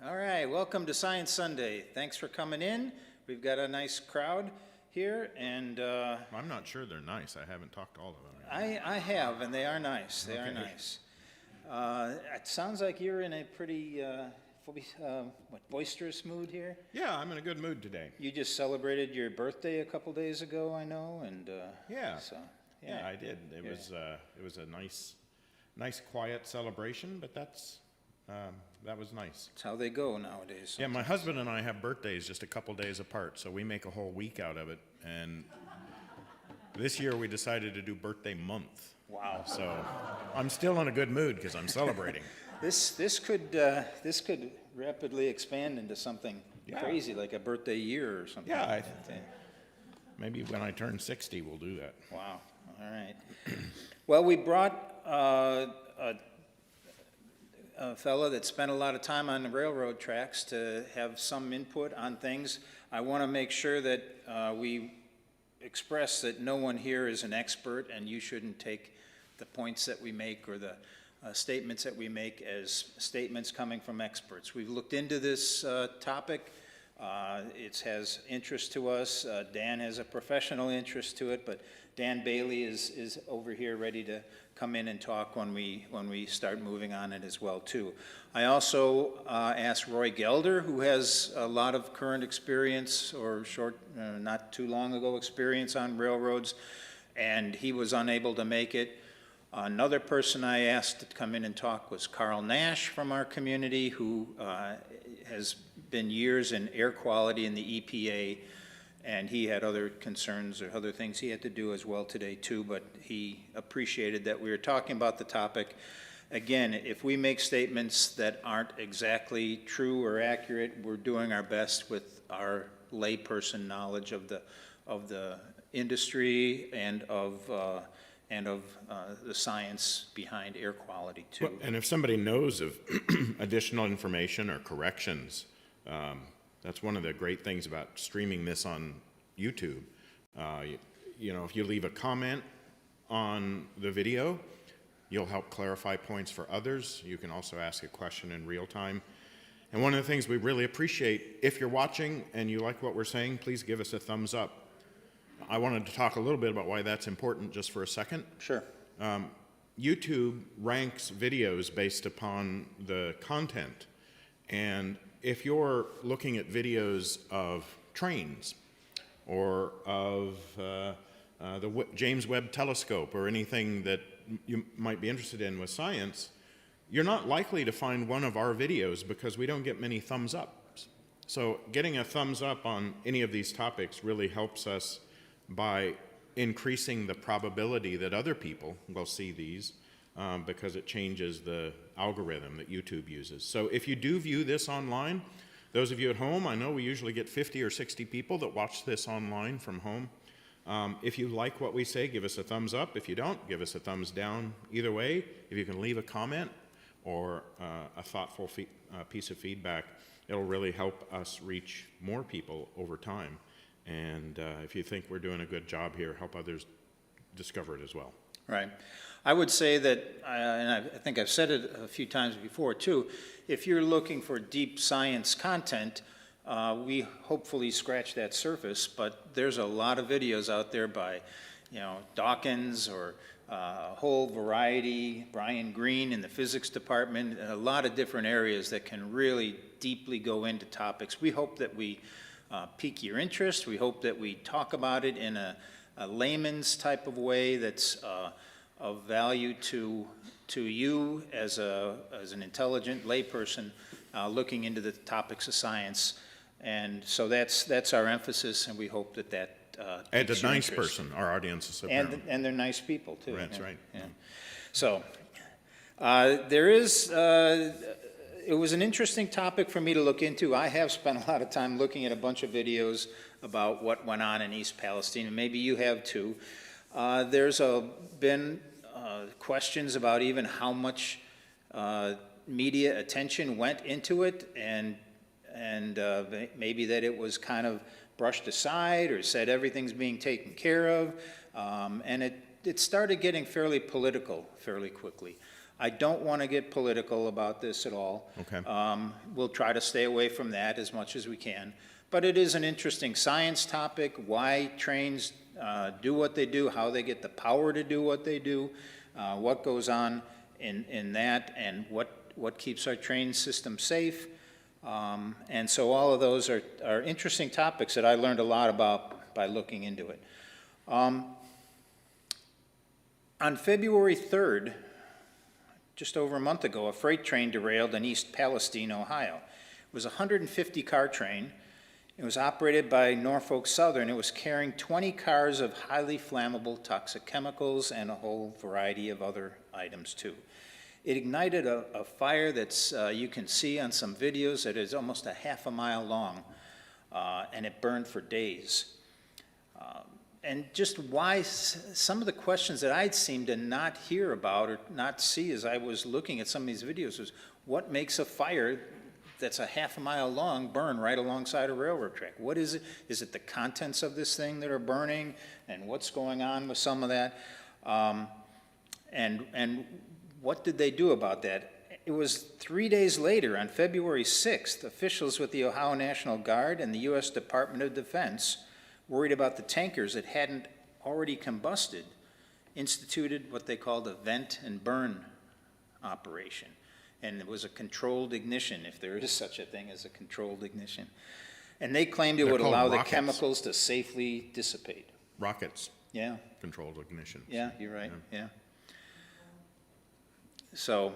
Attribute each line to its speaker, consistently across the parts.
Speaker 1: All right, welcome to Science Sunday. Thanks for coming in. We've got a nice crowd here, and
Speaker 2: I'm not sure they're nice. I haven't talked to all of them yet.
Speaker 1: I have, and they are nice. They are
Speaker 2: Okay.
Speaker 1: nice. It sounds like you're in a pretty boisterous mood here.
Speaker 2: Yeah, I'm in a good mood today.
Speaker 1: You just celebrated your birthday a couple days ago, I know, and
Speaker 2: Yeah.
Speaker 1: so
Speaker 2: Yeah, I did. It was a nice quiet celebration, but that was nice.
Speaker 1: That's how they go nowadays.
Speaker 2: Yeah, my husband and I have birthdays just a couple days apart, so we make a whole week out of it. And this year we decided to do birthday month.
Speaker 1: Wow.
Speaker 2: So I'm still in a good mood because I'm celebrating.
Speaker 1: This could rapidly expand into something crazy, like a birthday year or something.
Speaker 2: Yeah,
Speaker 1: like that.
Speaker 2: Maybe when I turn 60, we'll do that.
Speaker 1: Wow. All right. Well, we brought a fellow that spent a lot of time on the railroad tracks to have some input on things. I want to make sure that we express that no one here is an expert, and you shouldn't take the points that we make or the statements that we make as statements coming from experts. We've looked into this topic. It has interest to us. Dan has a professional interest to it, but Dan Bailey is over here ready to come in and talk when we start moving on it as well too. I also asked Roy Gelder, who has a lot of current experience or not too long ago experience on railroads, and he was unable to make it. Another person I asked to come in and talk was Carl Nash from our community, who has been years in air quality in the EPA, and he had other concerns or other things he had to do as well today too, but he appreciated that we were talking about the topic. Again, if we make statements that aren't exactly true or accurate, we're doing our best with our layperson knowledge of the industry and of the science behind air quality too.
Speaker 2: Well, and if somebody knows of additional information or corrections, that's one of the great things about streaming this on YouTube. If you leave a comment on the video, you'll help clarify points for others. You can also ask a question in real time. And one of the things we really appreciate, if you're watching and you like what we're saying, please give us a thumbs up. I wanted to talk a little bit about why that's important just for a second.
Speaker 1: Sure.
Speaker 2: YouTube ranks videos based upon the content. And if you're looking at videos of trains or of the James Webb Telescope or anything that you might be interested in with science, you're not likely to find one of our videos because we don't get many thumbs ups. So getting a thumbs up on any of these topics really helps us by increasing the probability that other people will see these because it changes the algorithm that YouTube uses. So if you do view this online, those of you at home, I know we usually get 50 or 60 people that watch this online from home. If you like what we say, give us a thumbs up. If you don't, give us a thumbs down. Either way, if you can leave a comment or a thoughtful piece of feedback, it'll really help us reach more people over time. And if you think we're doing a good job here, help others discover it as well.
Speaker 1: Right. I would say that, and I think I've said it a few times before too, if you're looking for deep science content, we hopefully scratch that surface, but there's a lot of videos out there by, Dawkins or a whole variety, Brian Greene in the physics department, a lot of different areas that can really deeply go into topics. We hope that we pique your interest. We hope that we talk about it in a layman's type of way that's of value to you as an intelligent layperson looking into the topics of science. And so that's our emphasis, and we hope that
Speaker 2: And a nice
Speaker 1: interest.
Speaker 2: person, our audience is apparently.
Speaker 1: And they're nice people too.
Speaker 2: That's right.
Speaker 1: Yeah. So there is. It was an interesting topic for me to look into. I have spent a lot of time looking at a bunch of videos about what went on in East Palestine, and maybe you have too. There's been questions about even how much media attention went into it, and maybe that it was kind of brushed aside or said everything's being taken care of, and it started getting fairly political fairly quickly. I don't want to get political about this at all.
Speaker 2: Okay.
Speaker 1: We'll try to stay away from that as much as we can. But it is an interesting science topic, why trains do what they do, how they get the power to do what they do, what goes on in that, and what keeps our train system safe. And so all of those are interesting topics that I learned a lot about by looking into it. On February 3rd, just over a month ago, a freight train derailed in East Palestine, Ohio. It was a 150-car train. It was operated by Norfolk Southern. It was carrying 20 cars of highly flammable toxic chemicals and a whole variety of other items too. It ignited a fire that's you can see on some videos that is almost a half a mile long, and it burned for days. And just why some of the questions that I'd seemed to not hear about or not see as I was looking at some of these videos was, what makes a fire that's a half a mile long burn right alongside a railroad track? What is it? Is it the contents of this thing that are burning, and what's going on with some of that? And what did they do about that? It was 3 days later, on February 6th, officials with the Ohio National Guard and the U.S. Department of Defense, worried about the tankers that hadn't already combusted, instituted what they called a vent and burn operation. And it was a controlled ignition, if there is such a thing as a controlled ignition. And they claimed it would allow the chemicals to safely dissipate.
Speaker 2: Rockets.
Speaker 1: Yeah.
Speaker 2: Controlled ignition.
Speaker 1: Yeah, you're right, yeah. So,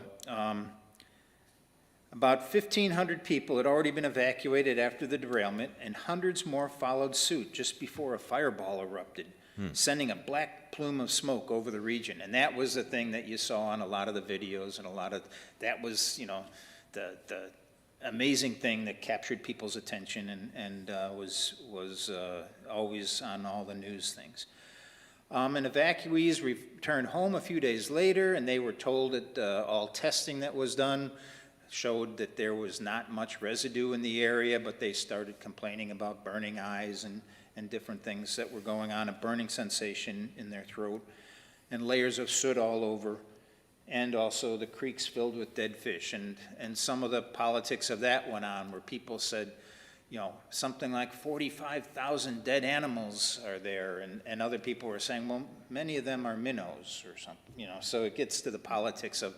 Speaker 1: about 1,500 people had already been evacuated after the derailment, and hundreds more followed suit just before a fireball erupted, sending a black plume of smoke over the region. And that was the thing that you saw on a lot of the videos, and that was, the amazing thing that captured people's attention and was always on all the news things. And evacuees returned home a few days later, and they were told that all testing that was done showed that there was not much residue in the area, but they started complaining about burning eyes and different things that were going on, a burning sensation in their throat, and layers of soot all over, and also the creeks filled with dead fish. And some of the politics of that went on, where people said, something like 45,000 dead animals are there, and other people were saying, well, many of them are minnows or something, so it gets to the politics of,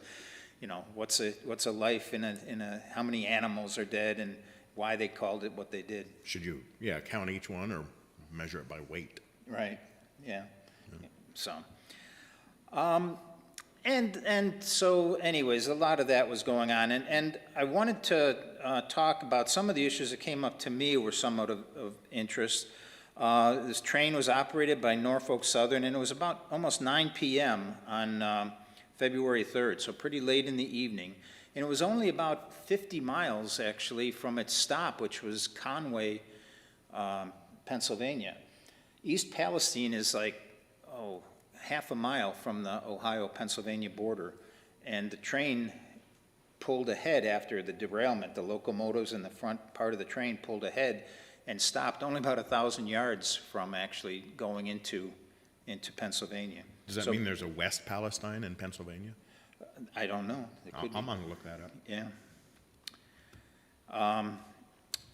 Speaker 1: what's a life in a how many animals are dead and why they called it what they did.
Speaker 2: Should you, count each one or measure it by weight?
Speaker 1: Right, yeah. So, and so anyways, a lot of that was going on, and I wanted to talk about some of the issues that came up to me were somewhat of interest. This train was operated by Norfolk Southern, and it was about almost 9 p.m. on February 3rd, so pretty late in the evening. And it was only about 50 miles, actually, from its stop, which was Conway, Pennsylvania. East Palestine is like, half a mile from the Ohio-Pennsylvania border, and the train pulled ahead after the derailment. The locomotives in the front part of the train pulled ahead and stopped only about 1,000 yards from actually going into Pennsylvania.
Speaker 2: Does that mean there's a West Palestine in Pennsylvania?
Speaker 1: I don't know.
Speaker 2: I'm going to look that up.
Speaker 1: Yeah.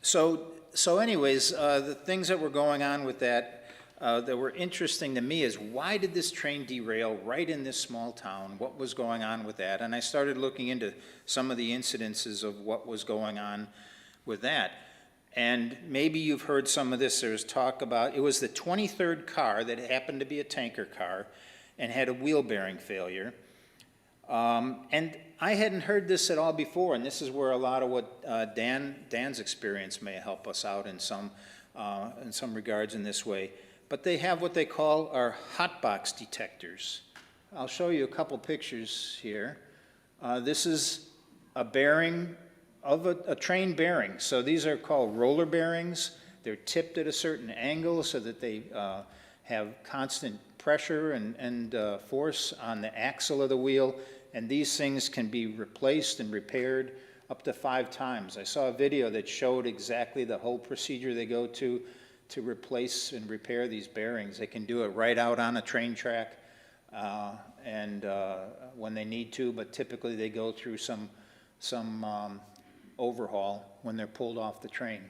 Speaker 1: So anyways, the things that were going on with that were interesting to me is, why did this train derail right in this small town? What was going on with that? And I started looking into some of the incidences of what was going on with that. And maybe you've heard some of this. There's talk about, it was the 23rd car that happened to be a tanker car and had a wheel bearing failure. And I hadn't heard this at all before, and this is where a lot of what Dan's experience may help us out in some regards in this way. But they have what they call our hotbox detectors. I'll show you a couple pictures here. This is a bearing of a train bearing. So these are called roller bearings. They're tipped at a certain angle so that they have constant pressure and force on the axle of the wheel. And these things can be replaced and repaired up to 5 times. I saw a video that showed exactly the whole procedure they go to replace and repair these bearings. They can do it right out on a train track, and when they need to, but typically they go through some overhaul when they're pulled off the train.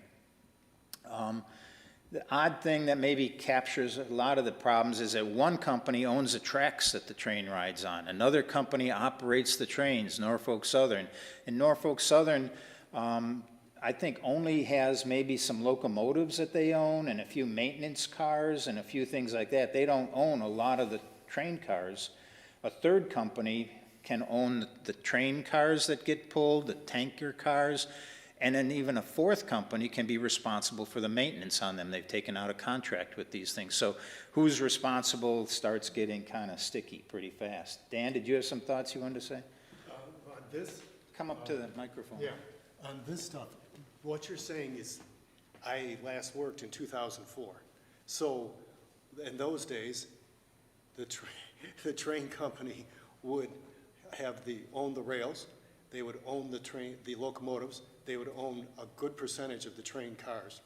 Speaker 1: The odd thing that maybe captures a lot of the problems is that one company owns the tracks that the train rides on. Another company operates the trains, Norfolk Southern. And Norfolk Southern, I think, only has maybe some locomotives that they own and a few maintenance cars and a few things like that. They don't own a lot of the train cars. A third company can own the train cars that get pulled, the tanker cars, and then even a fourth company can be responsible for the maintenance on them. They've taken out a contract with these things. So who's responsible starts getting kind of sticky pretty fast. Dan, did you have some thoughts you wanted to say?
Speaker 3: On this?
Speaker 1: Come up to the microphone.
Speaker 3: Yeah, on this stuff, what you're saying is, I last worked in 2004. So in those days, the train company would own the rails, they would own the locomotives, they would own a good percentage of the train cars.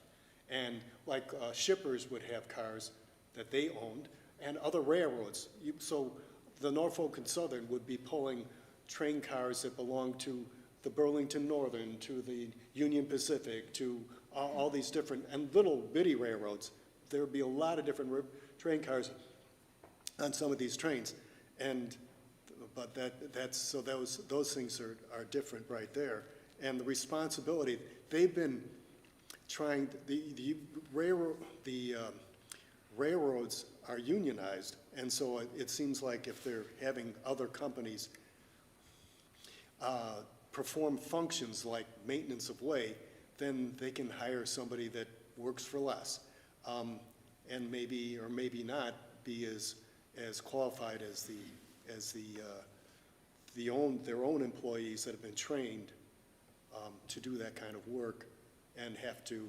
Speaker 3: And like shippers would have cars that they owned, and other railroads. So the Norfolk and Southern would be pulling train cars that belong to the Burlington Northern, to the Union Pacific, to all these different, and little bitty railroads. There would be a lot of different train cars on some of these trains. But so those things are different right there. And the responsibility, they've been trying, the railroads are unionized, and so it seems like if they're having other companies perform functions like maintenance of way, then they can hire somebody that works for less, and maybe or maybe not be as qualified as their own employees that have been trained to do that kind of work and have to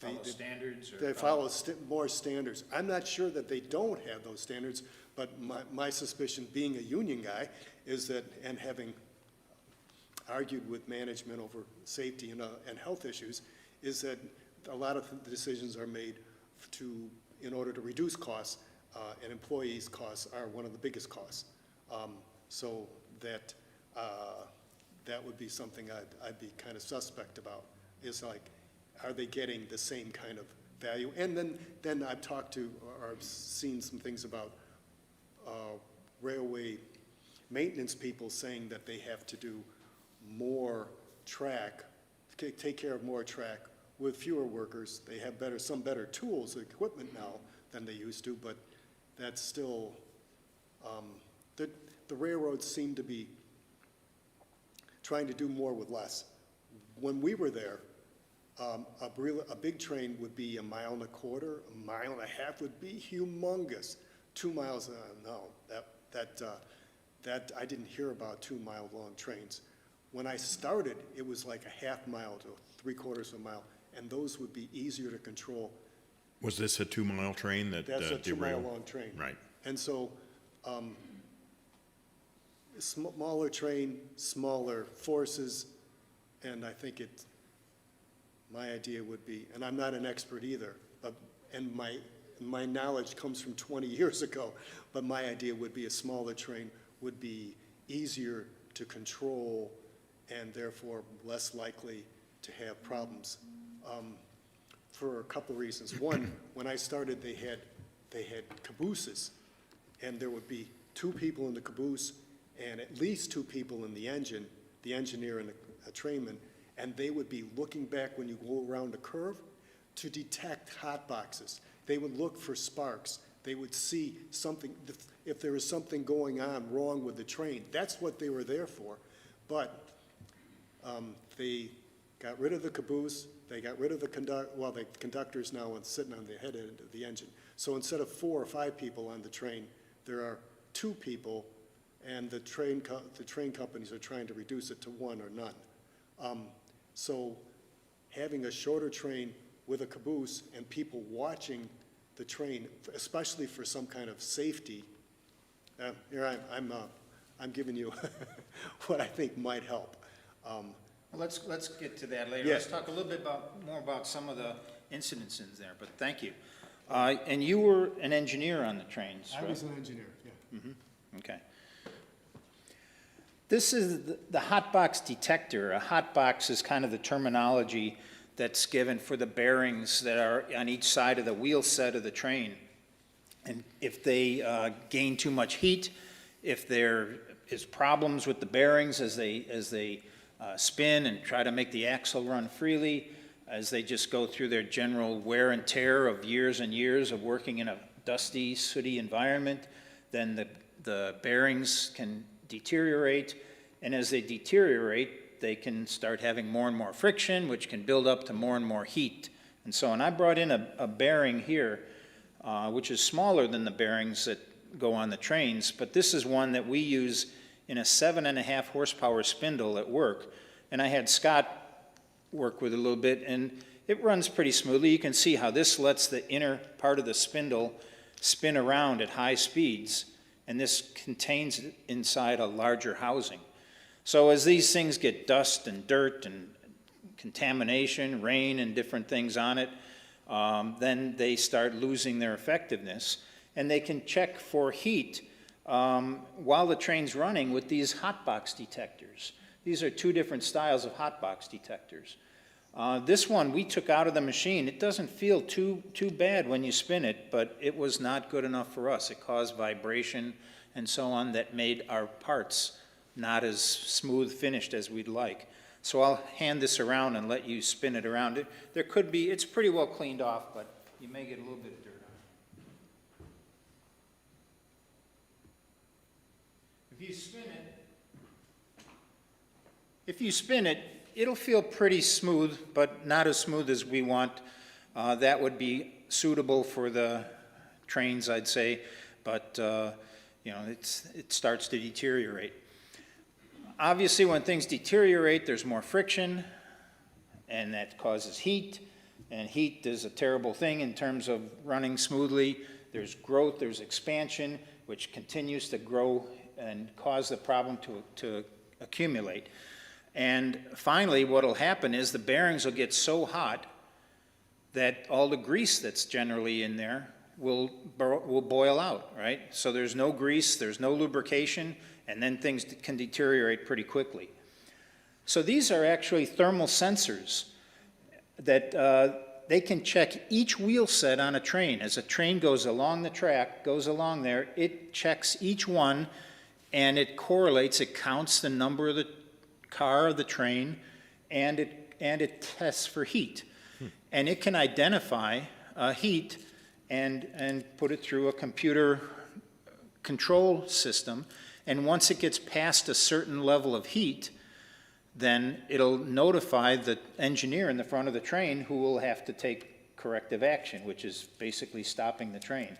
Speaker 1: Follow standards? Or
Speaker 3: they follow more standards. I'm not sure that they don't have those standards, but my suspicion, being a union guy, is that, and having argued with management over safety and health issues, is that a lot of the decisions are made in order to reduce costs, and employees' costs are one of the biggest costs. So that would be something I'd be kind of suspect about, is like, are they getting the same kind of value? And then I've talked to, or I've seen some things about railway maintenance people saying that they have to do more track, take care of more track with fewer workers. They have some better tools, equipment now than they used to, but that's still, the railroads seem to be trying to do more with less. When we were there, a big train would be 1.25 miles, 1.5 miles would be humongous. 2 miles, no, that I didn't hear about 2 mile long trains. When I started, it was like 1/2 mile to 3/4 mile, and those would be easier to control.
Speaker 2: Was this a 2 mile train that
Speaker 3: That's a 2 mile
Speaker 2: derailed?
Speaker 3: long train.
Speaker 2: Right.
Speaker 3: And so, smaller train, smaller forces, and I think my idea would be, and I'm not an expert either, and my knowledge comes from 20 years ago, but my idea would be a smaller train would be easier to control and therefore less likely to have problems, for a couple reasons. One, when I started, they had cabooses, and there would be 2 people in the caboose and at least 2 people in the engine, the engineer and a trainman, and they would be looking back when you go around a curve to detect hot boxes. They would look for sparks. They would see something, if there was something going on wrong with the train. That's what they were there for. But they got rid of the caboose. They got rid of the conductor's now sitting on the head end of the engine. So instead of 4 or 5 people on the train, there are 2 people, and the train companies are trying to reduce it to 1 or none. So having a shorter train with a caboose and people watching the train, especially for some kind of safety, here I'm giving you what I think might help.
Speaker 1: Well, let's get to that later.
Speaker 3: Yeah.
Speaker 1: Let's talk a little bit more about some of the incidents in there, but thank you. And you were an engineer on the trains,
Speaker 3: I
Speaker 1: right?
Speaker 3: was an engineer, yeah.
Speaker 1: Okay. This is the hot box detector. A hot box is kind of the terminology that's given for the bearings that are on each side of the wheel set of the train. And if they gain too much heat, if there is problems with the bearings as they spin and try to make the axle run freely, as they just go through their general wear and tear of years and years of working in a dusty, sooty environment, then the bearings can deteriorate, and as they deteriorate, they can start having more and more friction, which can build up to more and more heat. And so, and I brought in a bearing here, which is smaller than the bearings that go on the trains, but this is one that we use in a 7.5 horsepower spindle at work. And I had Scott work with it a little bit, and it runs pretty smoothly. You can see how this lets the inner part of the spindle spin around at high speeds, and this contains it inside a larger housing. So as these things get dust and dirt and contamination, rain and different things on it, then they start losing their effectiveness, and they can check for heat while the train's running with these hot box detectors. These are two different styles of hot box detectors. This one we took out of the machine. It doesn't feel too bad when you spin it, but it was not good enough for us. It caused vibration and so on that made our parts not as smooth finished as we'd like. So I'll hand this around and let you spin it around. There could be, it's pretty well cleaned off, but you may get a little bit of dirt on it. If you spin it, it'll feel pretty smooth, but not as smooth as we want. That would be suitable for the trains, I'd say, but you know, it starts to deteriorate. Obviously, when things deteriorate, there's more friction, and that causes heat, and heat is a terrible thing in terms of running smoothly. There's growth, there's expansion, which continues to grow and cause the problem to accumulate. And finally, what will happen is the bearings will get so hot that all the grease that's generally in there will boil out, right? So there's no grease, there's no lubrication, and then things can deteriorate pretty quickly. So these are actually thermal sensors that they can check each wheel set on a train. As a train goes along the track, goes along there, it checks each one, and it correlates, it counts the number of the car of the train, and it tests for heat. And it can identify heat and put it through a computer control system. And once it gets past a certain level of heat, then it'll notify the engineer in the front of the train who will have to take corrective action, which is basically stopping the train.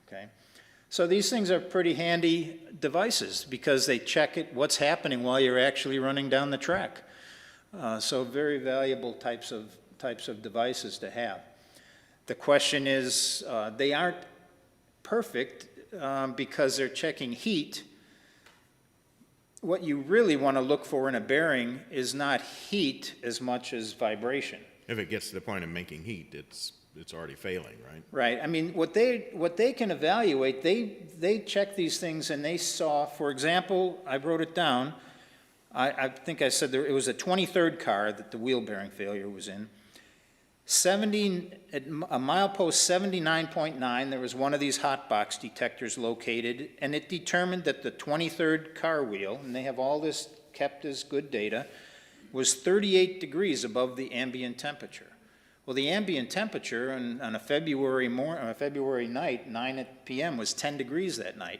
Speaker 1: Okay? So these things are pretty handy devices because they check what's happening while you're actually running down the track. So very valuable types of devices to have. The question is, they aren't perfect because they're checking heat. What you really want to look for in a bearing is not heat as much as vibration.
Speaker 2: If it gets to the point of making heat, it's already failing, right?
Speaker 1: Right. I mean, what they can evaluate, they check these things and they saw, for example, I wrote it down. I think I said it was a 23rd car that the wheel bearing failure was in. At a milepost 79.9, there was one of these hot box detectors located, and it determined that the 23rd car wheel, and they have all this kept as good data, was 38 degrees above the ambient temperature. Well, the ambient temperature on a February night, 9 p.m., was 10 degrees that night.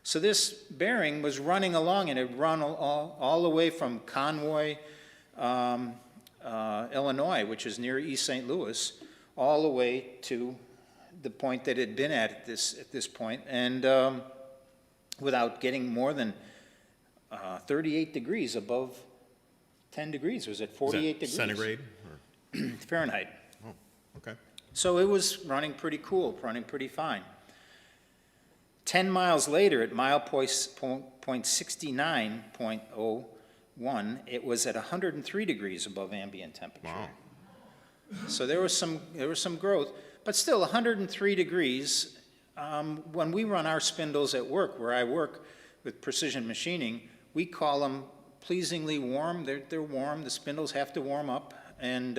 Speaker 1: So this bearing was running along, and it run all the way from Conway, Illinois, which is near East St. Louis, all the way to the point that it had been at this point, and without getting more than 38 degrees above 10 degrees. Was it 48 degrees?
Speaker 2: Centigrade? Or?
Speaker 1: Fahrenheit.
Speaker 2: Oh, okay.
Speaker 1: So it was running pretty cool, running pretty fine. 10 miles later, at milepoint 69.01, it was at 103 degrees above ambient temperature.
Speaker 2: Wow.
Speaker 1: So there was some growth, But still, 103 degrees, when we run our spindles at work, where I work with precision machining, we call them pleasingly warm. They're warm. The spindles have to warm up, and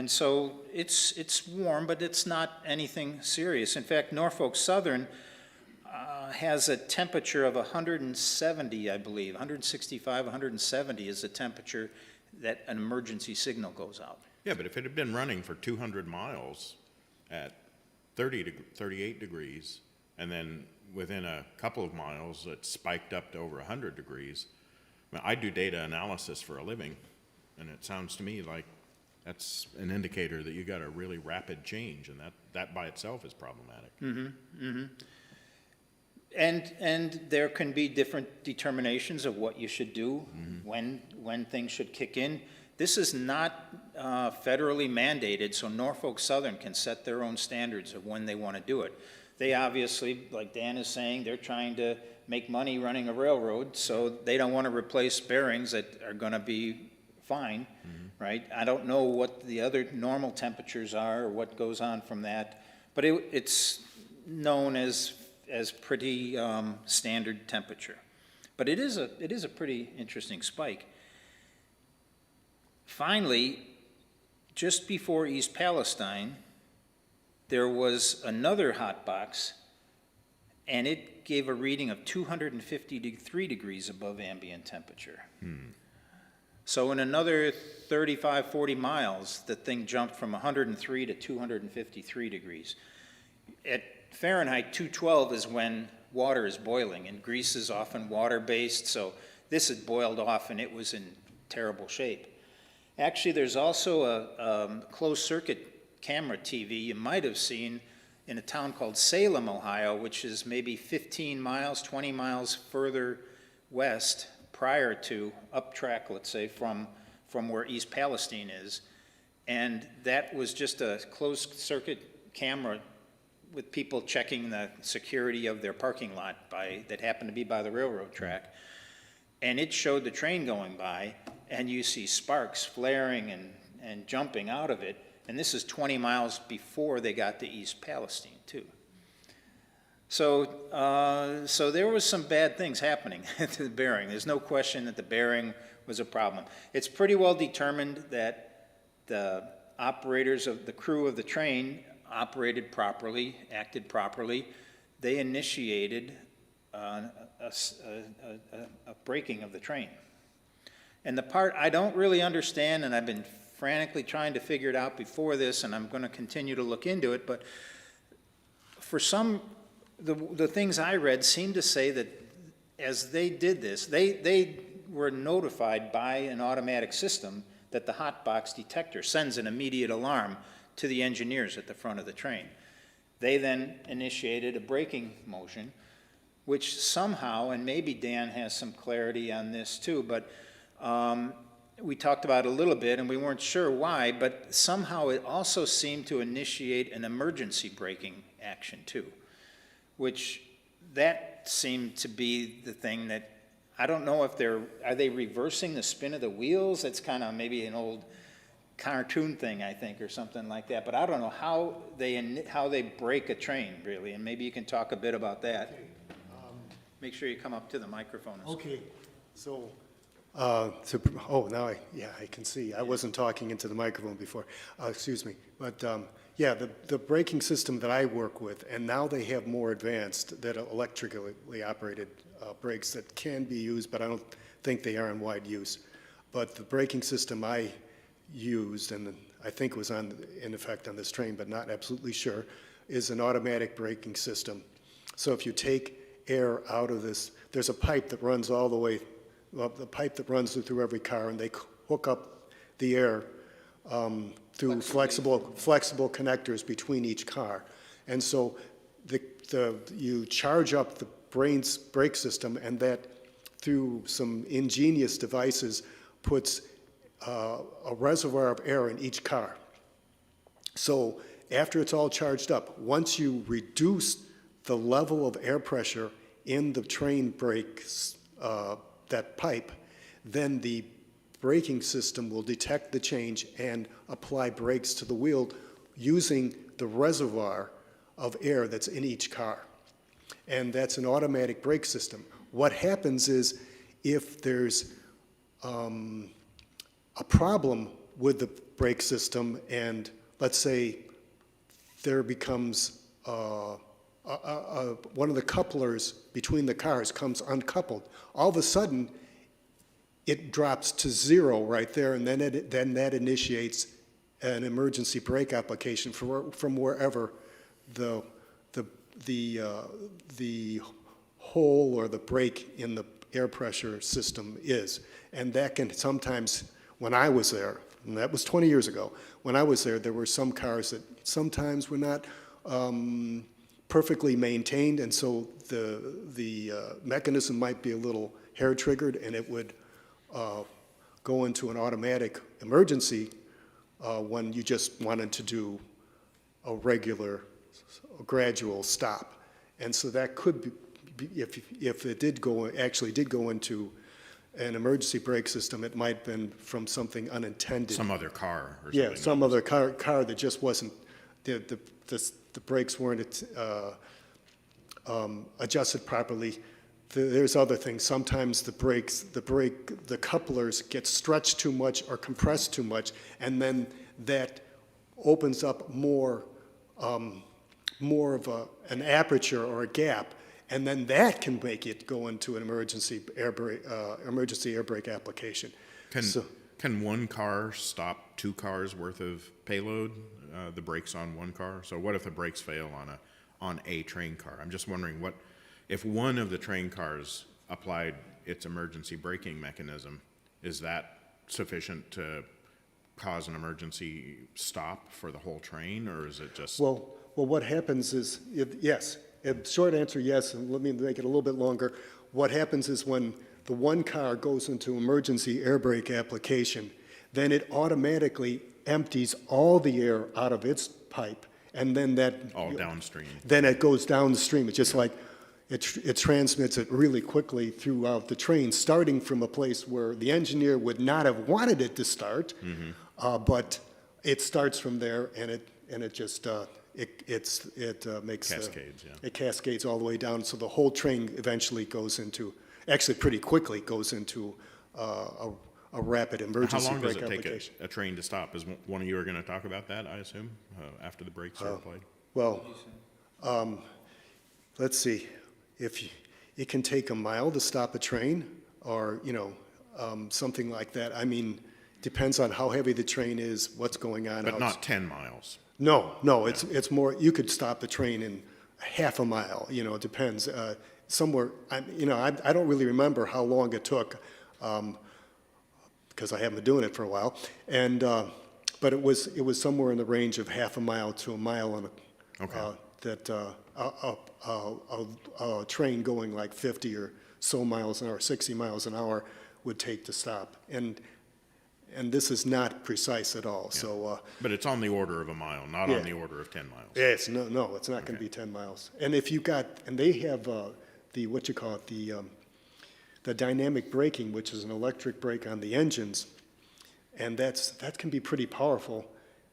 Speaker 1: so it's warm, but it's not anything serious. In fact, Norfolk Southern has a temperature of 170, I believe. 165, 170 is the temperature that an emergency signal goes out.
Speaker 2: Yeah, but if it had been running for 200 miles at 38 degrees, and then within a couple of miles it spiked up to over 100 degrees, I mean, I do data analysis for a living, and it sounds to me like that's an indicator that you got a really rapid change, and that by itself is problematic.
Speaker 1: And there can be different determinations of what you should do, when things should kick in. This is not federally mandated, so Norfolk Southern can set their own standards of when they want to do it. They obviously, like Dan is saying, they're trying to make money running a railroad, so they don't want to replace bearings that are going to be fine, right? I don't know what the other normal temperatures are or what goes on from that, but it's known as pretty standard temperature. But it is a pretty interesting spike. Finally, just before East Palestine, there was another hot box, and it gave a reading of 253 degrees above ambient temperature. So in another 35, 40 miles, the thing jumped from 103 to 253 degrees. At Fahrenheit 212 is when water is boiling, and grease is often water-based, so this had boiled off and it was in terrible shape. Actually, there's also a closed-circuit camera TV you might have seen in a town called Salem, Ohio, which is maybe 15 miles, 20 miles further west prior to, up track, let's say, from where East Palestine is. And that was just a closed-circuit camera with people checking the security of their parking lot that happened to be by the railroad track. And it showed the train going by, and you see sparks flaring and jumping out of it. And this is 20 miles before they got to East Palestine, too. So, so there was some bad things happening to the bearing. There's no question that the bearing was a problem. It's pretty well determined that the operators of the crew of the train operated properly, acted properly. They initiated a braking of the train. And the part I don't really understand, and I've been frantically trying to figure it out before this, and I'm going to continue to look into it, but for some, the things I read seem to say that as they did this, they were notified by an automatic system that the hot box detector sends an immediate alarm to the engineers at the front of the train. They then initiated a braking motion, which somehow, and maybe Dan has some clarity on this too, but we talked about it a little bit and we weren't sure why, but somehow it also seemed to initiate an emergency braking action too, which that seemed to be the thing that, I don't know if are they reversing the spin of the wheels? That's kind of maybe an old cartoon thing, I think, or something like that, but I don't know how they brake a train really, and maybe you can talk a bit about that. Make sure you come up to the microphone.
Speaker 3: Okay, so, now I can see. I wasn't talking into the microphone before, excuse me. But yeah, the braking system that I work with, and now they have more advanced, that electrically operated brakes that can be used, but I don't think they are in wide use. But the braking system I used, and I think was in effect on this train, but not absolutely sure, is an automatic braking system. So if you take air out of this, there's a pipe that runs all the way, the pipe that runs through every car, and they hook up the air through flexible connectors between each car. And so you charge up the brake system, and that through some ingenious devices puts a reservoir of air in each car. So after it's all charged up, once you reduce the level of air pressure in the train brakes, that pipe, then the braking system will detect the change and apply brakes to the wheel using the reservoir of air that's in each car. And that's an automatic brake system. What happens is if there's a problem with the brake system and let's say there becomes one of the couplers between the cars comes uncoupled, all of a sudden it drops to 0 right there, and then that initiates an emergency brake application from wherever the hole or the break in the air pressure system is. And that can sometimes, when I was there, and that was 20 years ago, when I was there were some cars that sometimes were not perfectly maintained, and so the mechanism might be a little hair-triggered, and it would go into an automatic emergency when you just wanted to do a regular, gradual stop. And so that could be, if it actually did go into an emergency brake system, it might have been from something unintended.
Speaker 2: Some other car or something.
Speaker 3: Yeah, some other car that just wasn't, the brakes weren't adjusted properly. There's other things. Sometimes the couplers get stretched too much or compressed too much, and then that opens up more of an aperture or a gap, and then that can make it go into an emergency air brake application.
Speaker 2: Can one car stop 2 cars worth of payload? The brakes on one car. So what if the brakes fail on a train car? I'm just wondering what if one of the train cars applied its emergency braking mechanism, is that sufficient to cause an emergency stop for the whole train, or is it just?
Speaker 3: Well, what happens is, yes. Short answer, yes, and let me make it a little bit longer. What happens is when the one car goes into emergency air brake application, then it automatically empties all the air out of its pipe, and then
Speaker 2: all downstream.
Speaker 3: Then it goes downstream. It's just like it transmits it really quickly throughout the train, starting from a place where the engineer would not have wanted it to start, but it starts from there, and it just makes
Speaker 2: Cascades, yeah.
Speaker 3: It cascades all the way down, so the whole train eventually goes into, actually pretty quickly goes into a rapid emergency
Speaker 2: How long does
Speaker 3: brake
Speaker 2: it take
Speaker 3: application.
Speaker 2: a train to stop? Is one of you are going to talk about that, I assume, after the brakes are applied?
Speaker 3: Well, let's see. It can take a mile to stop a train, or something like that. I mean, depends on how heavy the train is, what's going on.
Speaker 2: But not 10 miles.
Speaker 3: No, it's more. You could stop the train in half a mile. It depends. Somewhere, I don't really remember how long it took, because I haven't been doing it for a while. And but it was somewhere in the range of half a mile to a mile on a train going like 50 or so miles an hour, 60 miles an hour would take to stop. And this is not precise at all. Yeah. So,
Speaker 2: but it's on the order of a mile, not on the order of 10 miles.
Speaker 3: Yes, no, it's not going to be 10 miles. And if you and they have the dynamic braking, which is an electric brake on the engines, and that can be pretty powerful,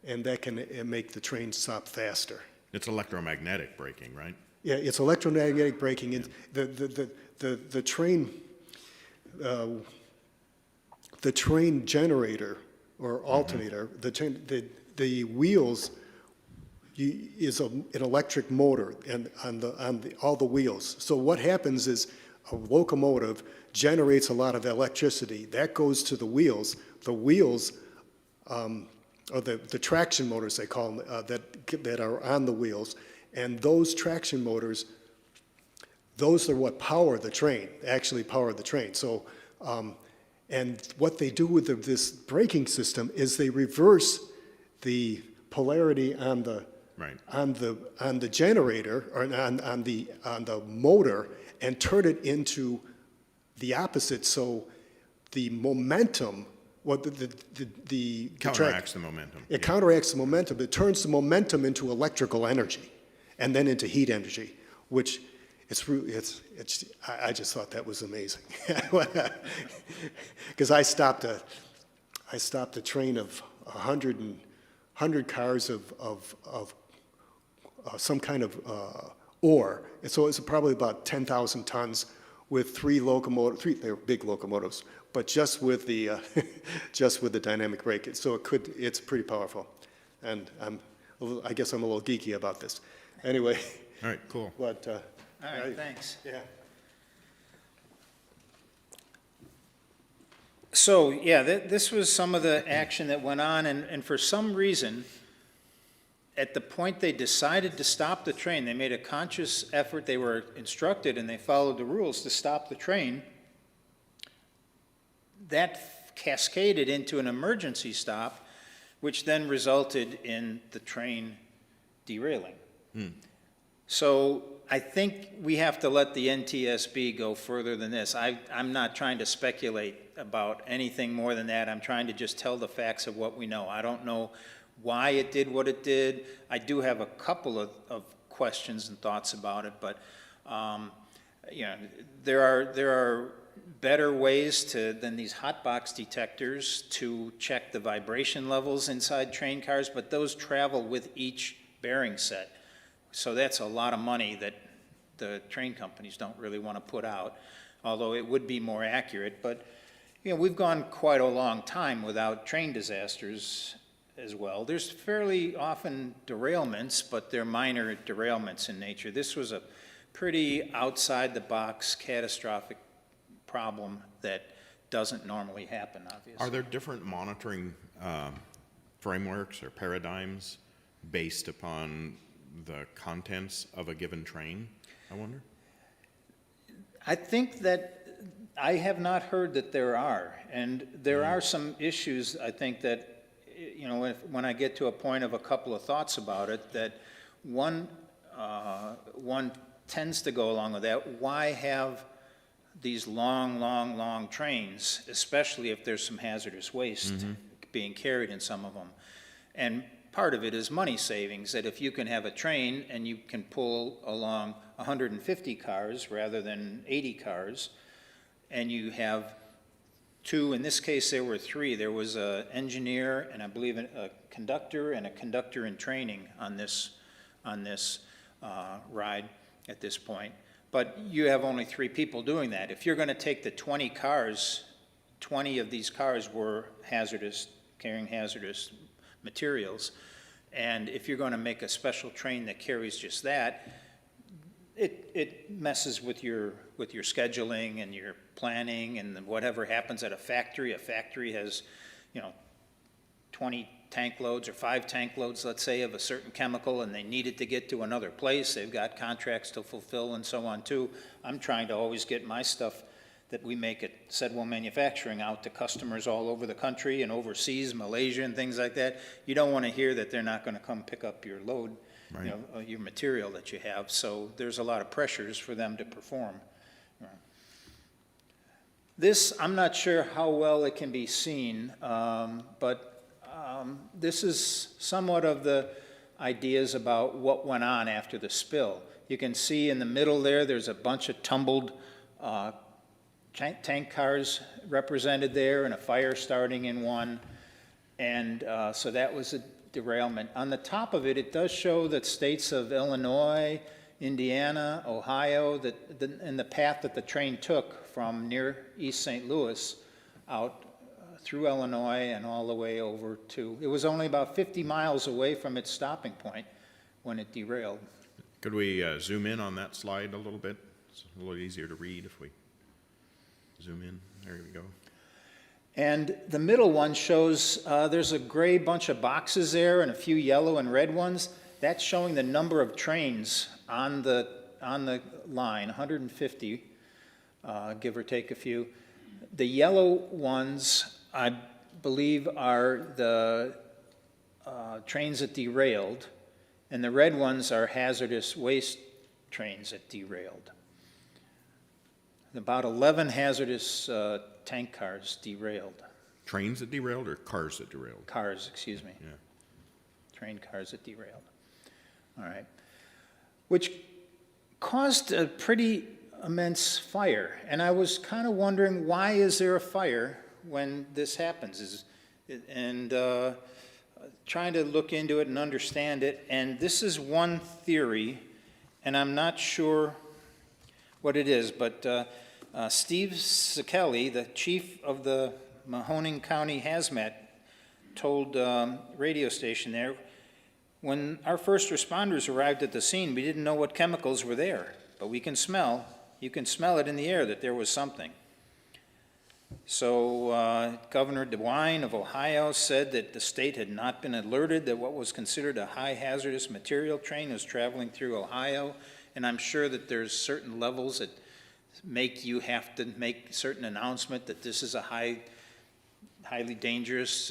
Speaker 3: and that can make the train stop faster.
Speaker 2: It's electromagnetic braking, right?
Speaker 3: Yeah, it's electromagnetic braking, and the train generator or alternator, the wheels is an electric motor and on all the wheels. So what happens is a locomotive generates a lot of electricity that goes to the wheels. The wheels, or the traction motors they call them, that are on the wheels, and those traction motors, those are what power the train. Actually power the train. So. And what they do with this braking system is they reverse the polarity on the generator or on the motor and turn it into the opposite. So the momentum, the
Speaker 2: counteracts the momentum.
Speaker 3: It counteracts the momentum. It turns the momentum into electrical energy, and then into heat energy, which. I just thought that was amazing, because I stopped a train of 100 cars of some kind of ore. And so it's probably about 10,000 tons with they're big locomotives, but just with the just with the dynamic brake. So it's pretty powerful. And I guess I'm a little geeky about this. Anyway.
Speaker 2: All right, cool.
Speaker 3: But,
Speaker 1: All right, thanks.
Speaker 3: Yeah.
Speaker 1: So, yeah, this was some of the action that went on, and for some reason, at the point they decided to stop the train, they made a conscious effort, they were instructed and they followed the rules to stop the train. That cascaded into an emergency stop, which then resulted in the train derailing. So I think we have to let the NTSB go further than this. I'm not trying to speculate about anything more than that. I'm trying to just tell the facts of what we know. I don't know why it did what it did. I do have a couple of questions and thoughts about it, but you know, there are better ways than these hot box detectors to check the vibration levels inside train cars, but those travel with each bearing set. So that's a lot of money that the train companies don't really want to put out, although it would be more accurate. But you know, we've gone quite a long time without train disasters as well. There's fairly often derailments, but they're minor derailments in nature. This was a pretty outside-the-box catastrophic problem that doesn't normally happen, obviously.
Speaker 2: Are there different monitoring frameworks or paradigms based upon the contents of a given train, I wonder?
Speaker 1: I think that I have not heard that there are, and there are some issues, I think, that, you know, when I get to a point of a couple of thoughts about it, that one tends to go along with that. Why have these long trains, especially if there's some hazardous waste being carried in some of them? And part of it is money savings, that if you can have a train and you can pull along 150 cars rather than 80 cars, and you have two, in this case there were three, there was an engineer and I believe a conductor and a conductor in training on this ride at this point. But you have only 3 people doing that. If you're going to take the 20 cars, 20 of these cars were hazardous, carrying hazardous materials, and if you're going to make a special train that carries just that, it messes with your scheduling and your planning, and whatever happens at a factory. A factory has, you know, 20 tank loads or 5 tank loads, let's say, of a certain chemical, and they need it to get to another place. They've got contracts to fulfill and so on too. I'm trying to always get my stuff that we make at Sedwell Manufacturing out to customers all over the country and overseas, Malaysia and things like that. You don't want to hear that they're not going to come pick up your load, right, you know, your material that you have. So there's a lot of pressures for them to perform. This, I'm not sure how well it can be seen, but this is somewhat of the ideas about what went on after the spill. You can see in the middle there's a bunch of tumbled tank cars represented there, and a fire starting in one, and so that was a derailment. On the top of it, it does show that states of Illinois, Indiana, Ohio, and the path that the train took from near East St. Louis out through Illinois and all the way over to, it was only about 50 miles away from its stopping point when it derailed.
Speaker 2: Could we zoom in on that slide a little bit? It's a little easier to read if we zoom in. There we go.
Speaker 1: And the middle one shows there's a gray bunch of boxes there and a few yellow and red ones. That's showing the number of trains on the line, 150, give or take a few. The yellow ones, I believe, are the trains that derailed, and the red ones are hazardous waste trains that derailed. About 11 hazardous tank cars derailed.
Speaker 2: Trains that derailed or cars that derailed?
Speaker 1: Cars, excuse me.
Speaker 2: Yeah.
Speaker 1: Train cars that derailed. All right. Which caused a pretty immense fire. And I was kind of wondering, why is there a fire when this happens? trying to look into it and understand it, and this is one theory, and I'm not sure what it is, but Steve Sekeli, the chief of the Mahoning County Hazmat, told radio station there, when our first responders arrived at the scene, we didn't know what chemicals were there, but you can smell it in the air that there was something. So Governor DeWine of Ohio said that the state had not been alerted that what was considered a high hazardous material train was traveling through Ohio, and I'm sure that there's certain levels that make you have to make certain announcement that this is a highly dangerous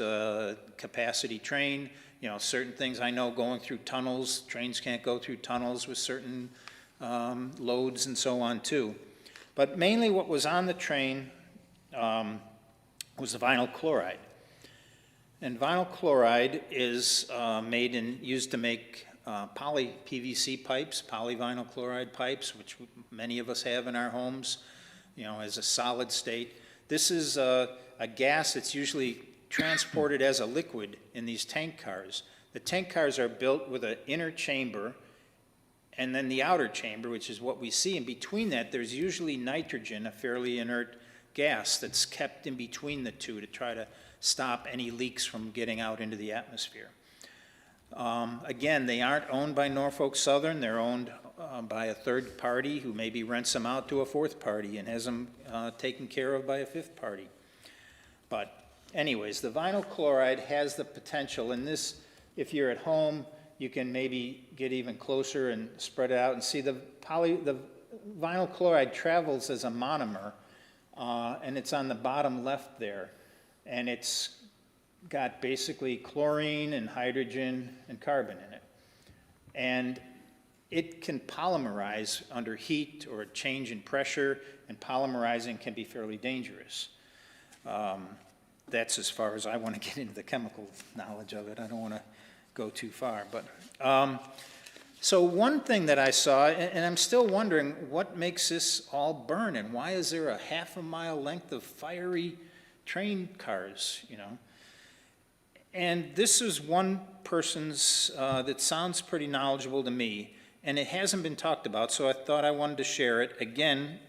Speaker 1: capacity train. You know, certain things I know going through tunnels, trains can't go through tunnels with certain loads and so on too. But mainly what was on the train was the vinyl chloride. And vinyl chloride is used to make poly PVC pipes, polyvinyl chloride pipes, which many of us have in our homes, you know, as a solid state. This is a gas that's usually transported as a liquid in these tank cars. The tank cars are built with an inner chamber and then the outer chamber, which is what we see. In between that, there's usually nitrogen, a fairly inert gas that's kept in between the two to try to stop any leaks from getting out into the atmosphere. Again, they aren't owned by Norfolk Southern. They're owned by a third party who maybe rents them out to a fourth party and has them taken care of by a fifth party. But anyways, the vinyl chloride has the potential, and this, if you're at home, you can maybe get even closer and spread it out and see the vinyl chloride travels as a monomer, and it's on the bottom left there, and it's got basically chlorine and hydrogen and carbon in it. And it can polymerize under heat or a change in pressure, and polymerizing can be fairly dangerous. That's as far as I want to get into the chemical knowledge of it. I don't want to go too far. But so one thing that I saw, and I'm still wondering what makes this all burn, and why is there a half-a-mile length of fiery train cars, you know? And this is one person's that sounds pretty knowledgeable to me, and it hasn't been talked about, so I thought I wanted to share it. Again,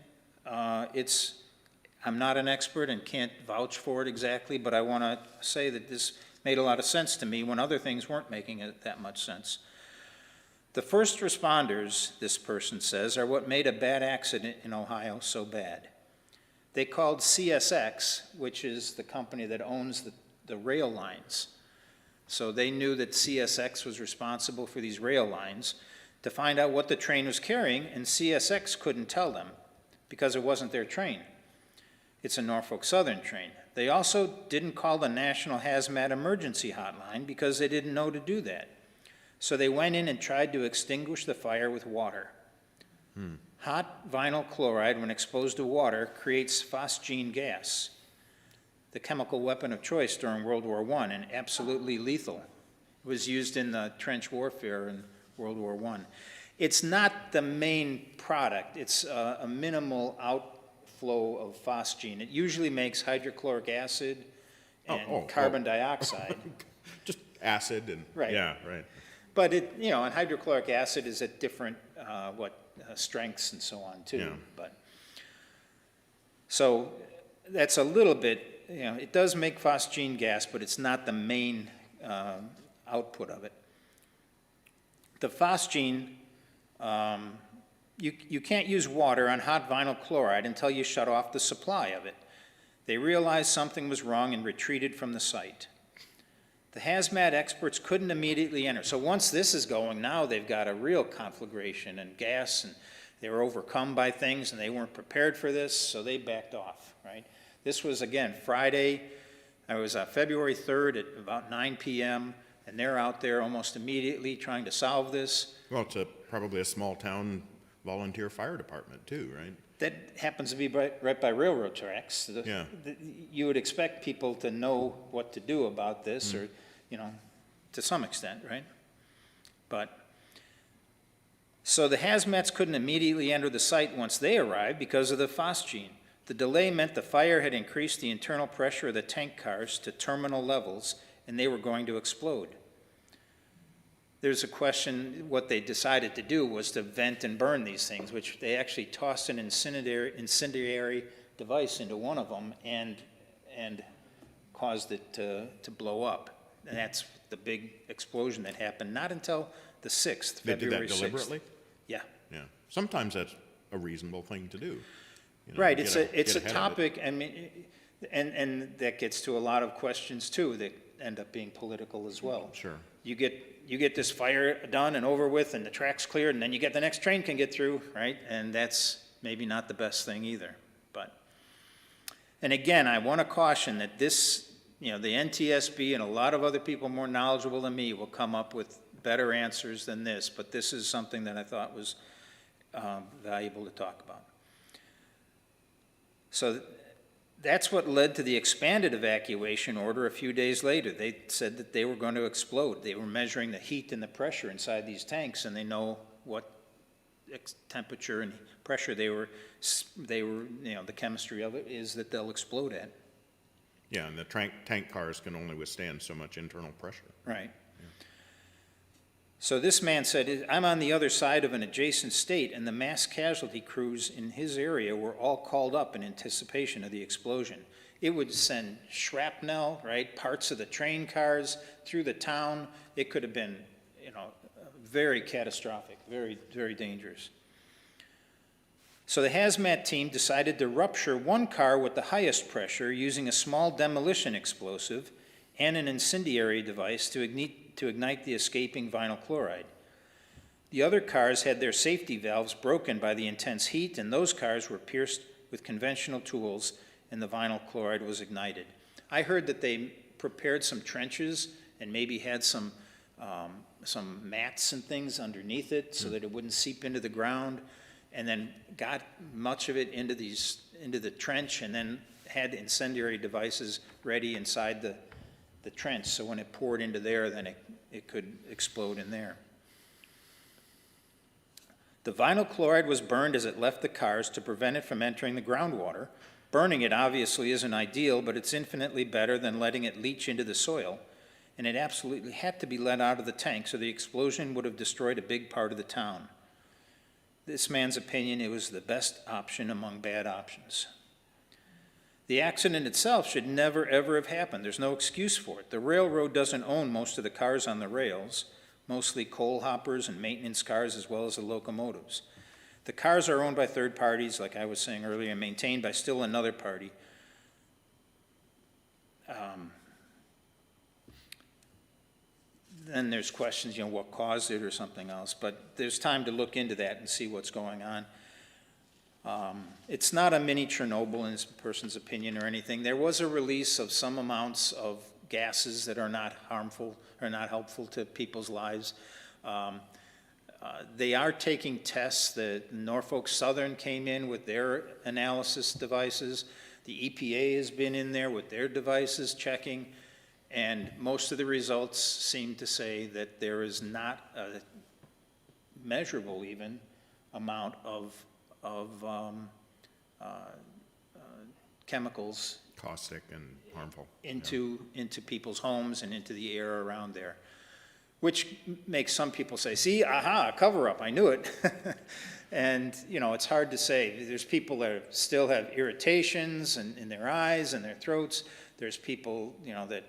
Speaker 1: I'm not an expert and can't vouch for it exactly, but I want to say that this made a lot of sense to me when other things weren't making it that much sense. The first responders, this person says, are what made a bad accident in Ohio so bad. They called CSX, which is the company that owns the rail lines. So they knew that CSX was responsible for these rail lines to find out what the train was carrying, and CSX couldn't tell them because it wasn't their train. It's a Norfolk Southern train. They also didn't call the National Hazmat Emergency Hotline because they didn't know to do that. So they went in and tried to extinguish the fire with water. Hot vinyl chloride, when exposed to water, creates phosgene gas, the chemical weapon of choice during World War I, and absolutely lethal. It was used in the trench warfare in World War I. It's not the main product. It's a minimal outflow of phosgene. It usually makes hydrochloric acid and carbon dioxide.
Speaker 2: Just acid and,
Speaker 1: Right.
Speaker 2: Yeah, right.
Speaker 1: But it, you know, and hydrochloric acid is at different, strengths and so on too.
Speaker 2: Yeah.
Speaker 1: But, so that's a little bit, you know, it does make phosgene gas, but it's not the main output of it. The phosgene, you can't use water on hot vinyl chloride until you shut off the supply of it. They realized something was wrong and retreated from the site. The hazmat experts couldn't immediately enter. So once this is going, now they've got a real conflagration and gas, and they were overcome by things, and they weren't prepared for this, so they backed off, right? This was, again, Friday. It was February 3rd at about 9 p.m., and they're out there almost immediately trying to solve this.
Speaker 2: Well, it's probably a small-town volunteer fire department, too, right?
Speaker 1: That happens to be right by railroad tracks.
Speaker 2: Yeah.
Speaker 1: You would expect people to know what to do about this, or, you know, to some extent, right? But, so the hazmats couldn't immediately enter the site once they arrived because of the phosgene. The delay meant the fire had increased the internal pressure of the tank cars to terminal levels, and they were going to explode. There's a question, what they decided to do was to vent and burn these things, which they actually tossed an incendiary device into one of them and caused it to blow up. And that's the big explosion that happened, not until the 6th,
Speaker 2: They did
Speaker 1: February
Speaker 2: that
Speaker 1: 6th.
Speaker 2: deliberately?
Speaker 1: Yeah.
Speaker 2: Yeah. Sometimes that's a reasonable thing to do. You know,
Speaker 1: Right,
Speaker 2: get
Speaker 1: it's
Speaker 2: a-
Speaker 1: a, it's
Speaker 2: get
Speaker 1: a
Speaker 2: ahead of it.
Speaker 1: topic, I mean, and that gets to a lot of questions too, that end up being political as well.
Speaker 2: Sure.
Speaker 1: You get this fire done and over with, and the track's cleared, and then you get the next train can get through, right? And that's maybe not the best thing either, but. And again, I want to caution that this, the NTSB and a lot of other people more knowledgeable than me will come up with better answers than this, but this is something that I thought was valuable to talk about. So that's what led to the expanded evacuation order a few days later. They said that they were going to explode. They were measuring the heat and the pressure inside these tanks, and they know what temperature and pressure they were, the chemistry of it is that they'll explode at.
Speaker 2: Yeah, and the tank cars can only withstand so much internal pressure.
Speaker 1: Right. So this man said, I'm on the other side of an adjacent state, and the mass casualty crews in his area were all called up in anticipation of the explosion. It would send shrapnel, right, parts of the train cars through the town. It could have been, very catastrophic, very, very dangerous. So the hazmat team decided to rupture one car with the highest pressure using a small demolition explosive and an incendiary device to ignite the escaping vinyl chloride. The other cars had their safety valves broken by the intense heat, and those cars were pierced with conventional tools, and the vinyl chloride was ignited. I heard that they prepared some trenches and maybe had some mats and things underneath it so that it wouldn't seep into the ground, and then got much of it into the trench, and then had incendiary devices ready inside the trench, so when it poured into there, then it could explode in there. The vinyl chloride was burned as it left the cars to prevent it from entering the groundwater. Burning it obviously isn't ideal, but it's infinitely better than letting it leach into the soil, and it absolutely had to be let out of the tank, so the explosion would have destroyed a big part of the town. This man's opinion, it was the best option among bad options. The accident itself should never, ever have happened. There's no excuse for it. The railroad doesn't own most of the cars on the rails, mostly coal hoppers and maintenance cars as well as the locomotives. The cars are owned by third parties, like I was saying earlier, and maintained by still another party. Then there's questions, what caused it or something else, but there's time to look into that and see what's going on. It's not a mini Chernobyl in this person's opinion or anything. There was a release of some amounts of gases that are not harmful or not helpful to people's lives. They are taking tests. The Norfolk Southern came in with their analysis devices. The EPA has been in there with their devices checking, and most of the results seem to say that there is not a measurable even amount of chemicals
Speaker 2: Caustic and harmful.
Speaker 1: into people's homes and into the air around there, which makes some people say, see, aha, cover-up, I knew it. And, it's hard to say. There's people that still have irritations in their eyes and their throats. There's people, that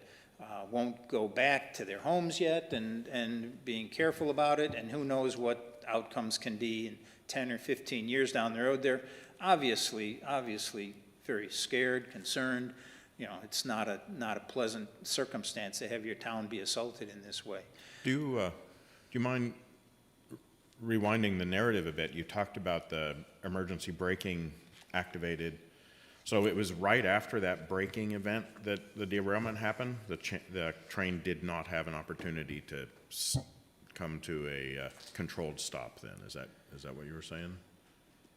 Speaker 1: won't go back to their homes yet and being careful about it, and who knows what outcomes can be in 10 or 15 years down the road. They're obviously very scared, concerned. It's not a pleasant circumstance to have your town be assaulted in this way.
Speaker 2: Do you mind rewinding the narrative a bit? You talked about the emergency braking activated. So it was right after that braking event that the derailment happened? The train did not have an opportunity to come to a controlled stop then? Is that what you were saying?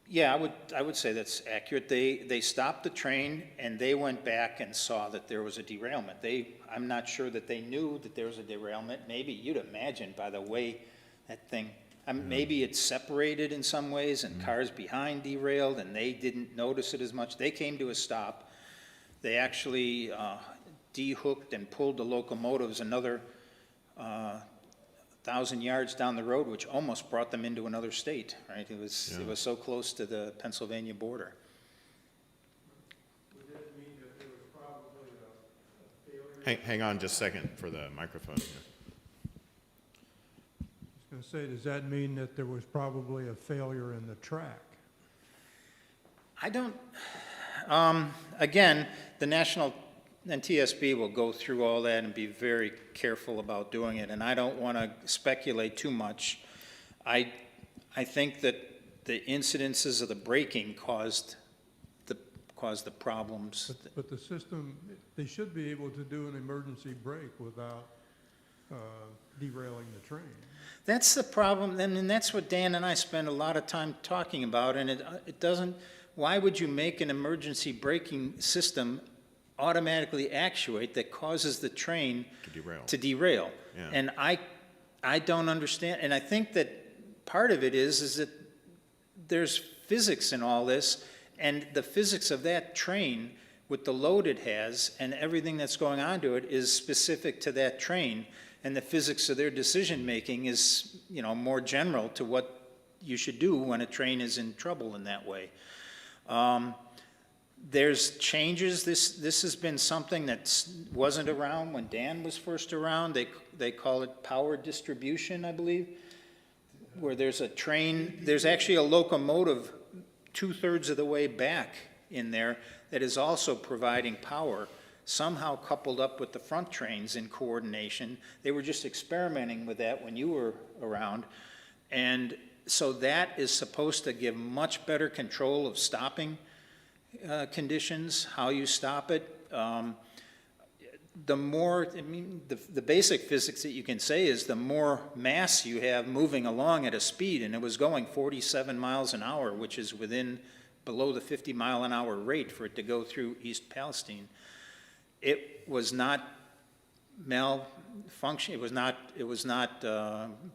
Speaker 1: Yeah, I would say that's accurate. They stopped the train and they went back and saw that there was a derailment. I'm not sure that they knew that there was a derailment. Maybe you'd imagine by the way that thing, maybe it's separated in some ways and cars behind derailed and they didn't notice it as much. They came to a stop. They actually de-hooked and pulled the locomotives another 1,000 yards down the road, which almost brought them into another state, right? It was so close to the Pennsylvania border.
Speaker 4: Would that mean that there was probably a failure?
Speaker 2: Hang on just a second for the microphone here.
Speaker 4: I was going to say, does that mean that there was probably a failure in the track?
Speaker 1: I don't, again, the National and TSB will go through all that and be very careful about doing it, and I don't want to speculate too much. I think that the incidences of the braking caused the problems.
Speaker 4: But the system, they should be able to do an emergency brake without derailing the train.
Speaker 1: That's the problem, and that's what Dan and I spend a lot of time talking about, and it doesn't, why would you make an emergency braking system automatically actuate that causes the train to derail?
Speaker 2: Yeah.
Speaker 1: And I don't understand, and I think that part of it is that there's physics in all this, and the physics of that train with the load it has and everything that's going on to it is specific to that train, and the physics of their decision-making is, you know, more general to what you should do when a train is in trouble in that way. There's changes. This has been something that wasn't around when Dan was first around. They call it power distribution, I believe, where there's a train, there's actually a locomotive 2/3 of the way back in there that is also providing power, somehow coupled up with the front trains in coordination. They were just experimenting with that when you were around. And so that is supposed to give much better control of stopping conditions, how you stop it. The more, I mean, the basic physics that you can say is the more mass you have moving along at a speed, and it was going 47 miles an hour, which is below the 50-mile-an-hour rate for it to go through East Palestine. It was not malfunction. It was not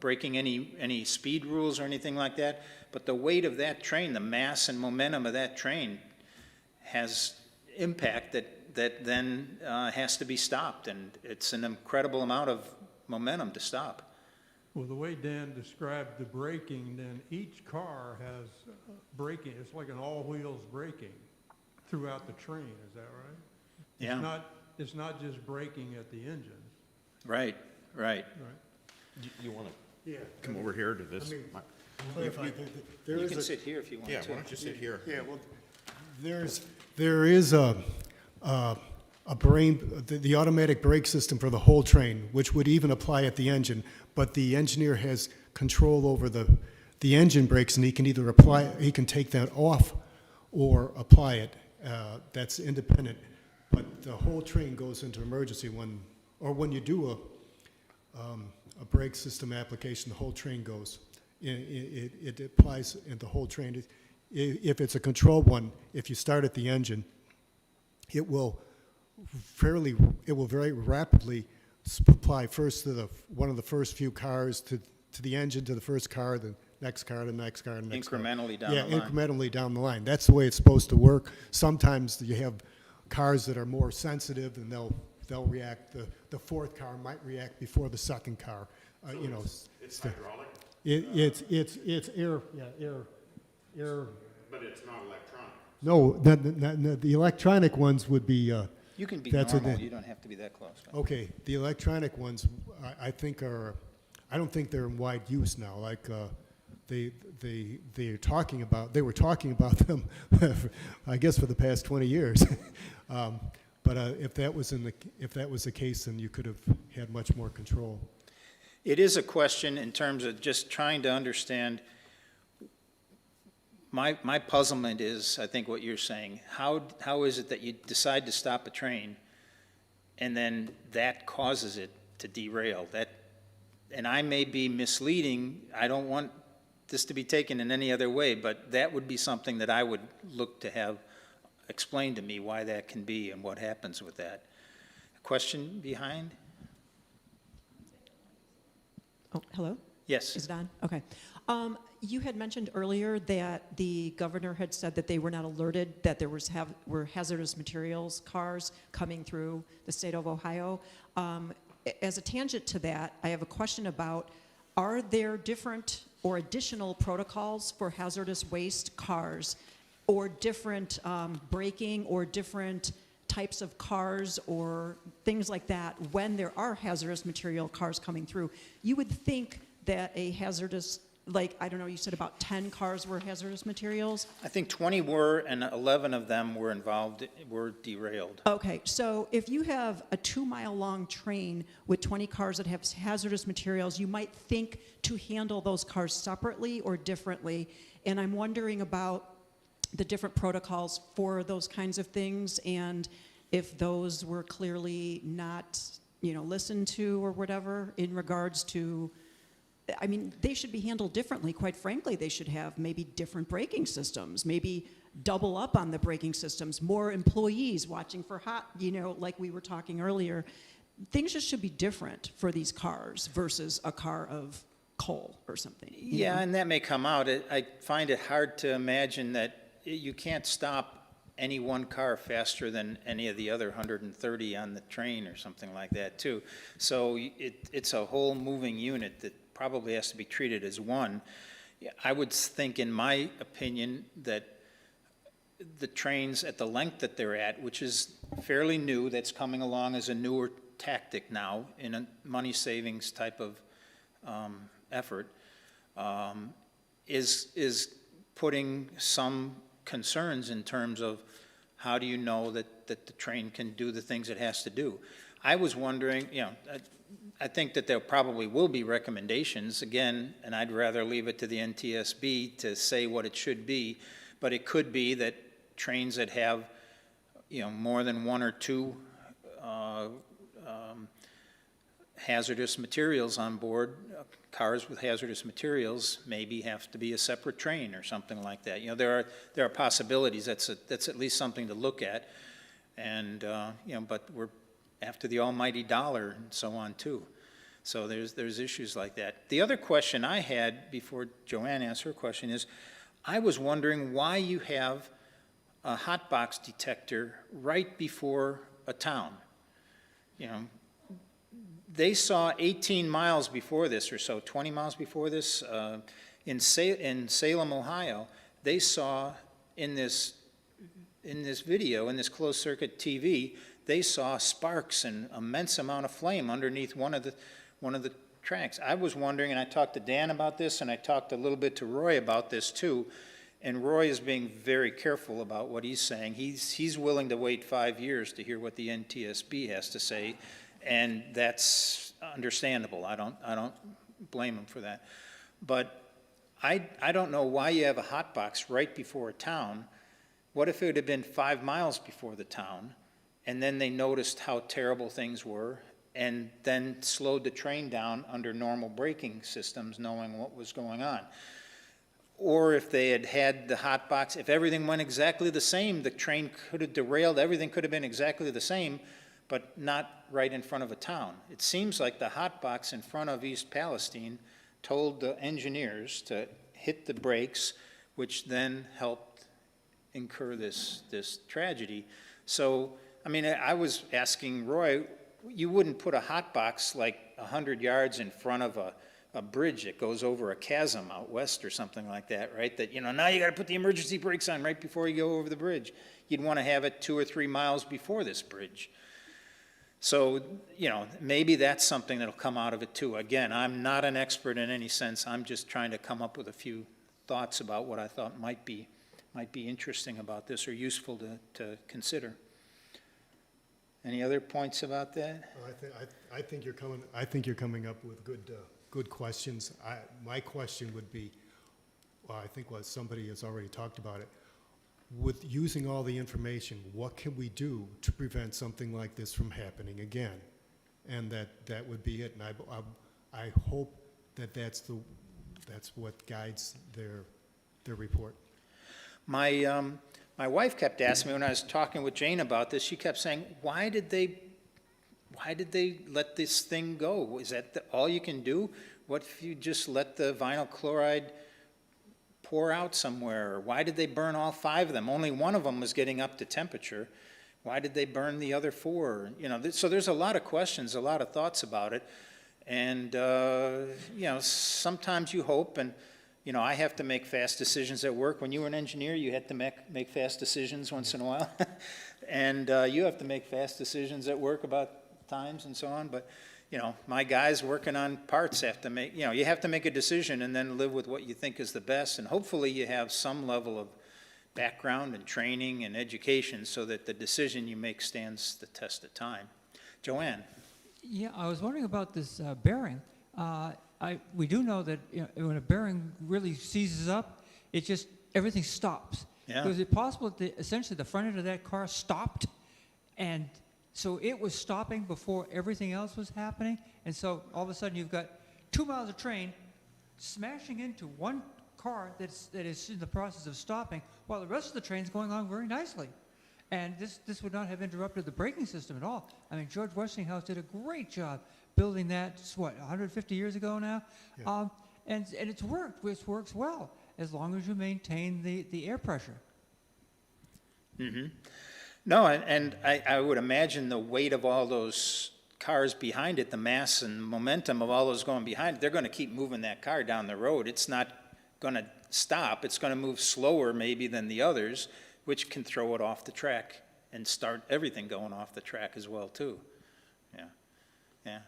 Speaker 1: breaking any speed rules or anything like that. But the weight of that train, the mass and momentum of that train, has impact that then has to be stopped, and it's an incredible amount of momentum to stop.
Speaker 4: Well, the way Dan described the braking, then each car has braking. It's like an all-wheels braking throughout the train. Is that right?
Speaker 1: Yeah.
Speaker 4: It's not just braking at the engine.
Speaker 1: Right.
Speaker 4: Right.
Speaker 2: You want to
Speaker 3: Yeah.
Speaker 2: come over here to this?
Speaker 3: Clarify, there
Speaker 1: You
Speaker 3: is
Speaker 1: can
Speaker 3: a,
Speaker 1: sit here if you want
Speaker 2: Yeah,
Speaker 1: to.
Speaker 2: why don't you sit here?
Speaker 3: yeah, well, there is a the automatic brake system for the whole train, which would even apply at the engine, but the engineer has control over the engine brakes, and he can either he can take that off or apply it. That's independent, but the whole train goes into emergency when you do a brake system application, the whole train goes. It applies in the whole train. If it's a controlled one, if you start at the engine, it will very rapidly apply first to one of the first few cars to the engine, to the first car, the next car, the next car, the next
Speaker 1: Incrementally
Speaker 3: car.
Speaker 1: down the line.
Speaker 3: Incrementally down the line. That's the way it's supposed to work. Sometimes you have cars that are more sensitive, and they'll react. The fourth car might react before the second car.
Speaker 2: It's hydraulic?
Speaker 3: It's air. Yeah, air.
Speaker 2: But it's not electronic.
Speaker 3: No, the electronic ones would be.
Speaker 1: You can be
Speaker 3: That's a-
Speaker 1: normal. You don't have to be that close.
Speaker 3: Okay, the electronic ones, I think I don't think they're in wide use now. Like they were talking about them, I guess, for the past 20 years. But if that was the case, then you could have had much more control.
Speaker 1: It is a question in terms of just trying to understand. My puzzlement is, I think, what you're saying. How is it that you decide to stop a train, and then that causes it to derail? And I may be misleading. I don't want this to be taken in any other way, but that would be something that I would look to have explained to me, why that can be and what happens with that. A question behind?
Speaker 5: Oh, hello?
Speaker 1: Yes.
Speaker 5: Is it on? Okay. You had mentioned earlier that the governor had said that they were not alerted that there were hazardous materials cars coming through the state of Ohio. As a tangent to that, I have a question about, are there different or additional protocols for hazardous waste cars, or different braking, or different types of cars or things like that when there are hazardous material cars coming through? You would think that a hazardous, like, I don't know, you said about 10 cars were hazardous materials?
Speaker 1: I think 20 were, and 11 of them were derailed.
Speaker 5: Okay, so if you have a 2-mile-long train with 20 cars that have hazardous materials, you might think to handle those cars separately or differently. And I'm wondering about the different protocols for those kinds of things, and if those were clearly not, listened to or whatever in regards to, I mean, they should be handled differently. Quite frankly, they should have maybe different braking systems, maybe double up on the braking systems, more employees watching for like we were talking earlier. Things just should be different for these cars versus a car of coal or something.
Speaker 1: Yeah, and that may come out. I find it hard to imagine that you can't stop any one car faster than any of the other 130 on the train or something like that, too. So it's a whole moving unit that probably has to be treated as one. I would think, in my opinion, that the trains at the length that they're at, which is fairly new, that's coming along as a newer tactic now in a money savings type of effort, is putting some concerns in terms of how do you know that the train can do the things it has to do. I was wondering, I think that there probably will be recommendations, again, and I'd rather leave it to the NTSB to say what it should be, but it could be that trains that have, more than one or two hazardous materials on board, cars with hazardous materials maybe have to be a separate train or something like that. There are possibilities. That's at least something to look at, and but we're after the almighty dollar and so on too. So there's issues like that. The other question I had before Joanne asked her question is, I was wondering why you have a hot box detector right before a town. They saw 18 miles before this or so, 20 miles before this, in Salem, Ohio, they saw in this video, in this closed circuit TV, they saw sparks and immense amount of flame underneath one of the tracks. I was wondering, and I talked to Dan about this, and I talked a little bit to Roy about this too, and Roy is being very careful about what he's saying. He's willing to wait 5 years to hear what the NTSB has to say, and that's understandable. I don't blame him for that. But I don't know why you have a hot box right before a town. What if it had been 5 miles before the town, and then they noticed how terrible things were, and then slowed the train down under normal braking systems, knowing what was going on? Or if they had the hot box, if everything went exactly the same, the train could have derailed, everything could have been exactly the same, but not right in front of a town. It seems like the hot box in front of East Palestine told the engineers to hit the brakes, which then helped incur this tragedy. So, I mean, I was asking Roy, you wouldn't put a hot box like 100 yards in front of a bridge that goes over a chasm out west or something like that, right? That, now you got to put the emergency brakes on right before you go over the bridge. You'd want to have it 2 or 3 miles before this bridge. So, maybe that's something that'll come out of it too. Again, I'm not an expert in any sense. I'm just trying to come up with a few thoughts about what I thought might be interesting about this or useful to consider. Any other points about that?
Speaker 3: I think you're coming up with good questions. My question would be, well, I think somebody has already talked about it. With using all the information, what can we do to prevent something like this from happening again? And that would be it. And I hope that's what guides their report. My wife kept asking me when I was talking with Jane about this. She kept saying, "Why
Speaker 1: why did they let this thing go? Is that all you can do? What if you just let the vinyl chloride pour out somewhere? Or why did they burn all 5 of them? Only one of them was getting up to temperature. Why did they burn the other 4? You know, so there's a lot of questions, a lot of thoughts about it. And, you know, sometimes you hope, and, you know, I have to make fast decisions at work. When you were an engineer, you had to make fast decisions once in a while. And you have to make fast decisions at work about times and so on. But, you know, my guys working on parts have to make, you know, you have to make a decision and then live with what you think is the best. And hopefully you have some level of background and training and education so that the decision you make stands the test of time. Joanne?
Speaker 6: Yeah, I was wondering about this bearing. We do know that, you know, when a bearing really seizes up, it just, everything stops.
Speaker 1: Yeah.
Speaker 6: So is it possible that essentially the front end of that car stopped, and so it was stopping before everything else was happening? And so all of a sudden you've got 2 miles of train smashing into one car that is in the process of stopping, while the rest of the train's going on very nicely. And this would not have interrupted the braking system at all. I mean, George Westinghouse did a great job building that, what, 150 years ago now?
Speaker 3: Yeah.
Speaker 6: And it's worked. It works well, as long as you maintain the air pressure.
Speaker 1: Mm-hmm. No, and I would imagine the weight of all those cars behind it, the mass and momentum of all those going behind it, they're going to keep moving that car down the road. It's not going to stop. It's going to move slower maybe than the others, which can throw it off the track and start everything going off the track as well, too. Yeah, yeah.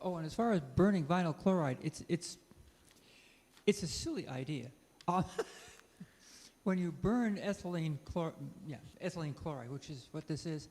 Speaker 6: Oh, and as far as burning vinyl chloride, it's a silly idea. When you burn ethylene chloride, which is what this is,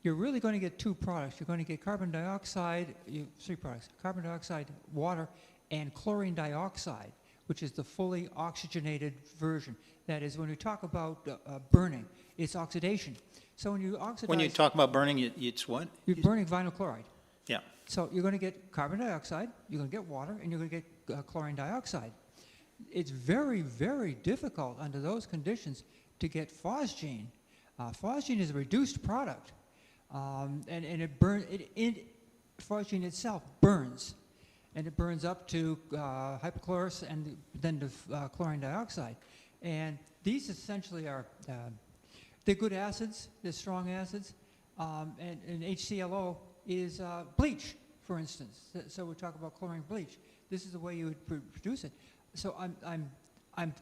Speaker 6: you're really going to get 2 products. You're going to get carbon dioxide, 3 products: carbon dioxide, water, and chlorine dioxide, which is the fully oxygenated version. That is, when we talk about burning, it's oxidation. So when you oxidize...
Speaker 1: When you talk about burning, it's what?
Speaker 6: You're burning vinyl chloride.
Speaker 1: Yeah.
Speaker 6: So you're going to get carbon dioxide, you're going to get water, and you're going to get chlorine dioxide. It's very, very difficult under those conditions to get phosgene. Phosgene is a reduced product, and it burns. Phosgene itself burns, and it burns up to hypochlorous and then to chlorine dioxide. And these essentially are they're good acids, they're strong acids, and HClO is bleach, for instance. So we talk about chlorine bleach. This is the way you would produce it. So I'm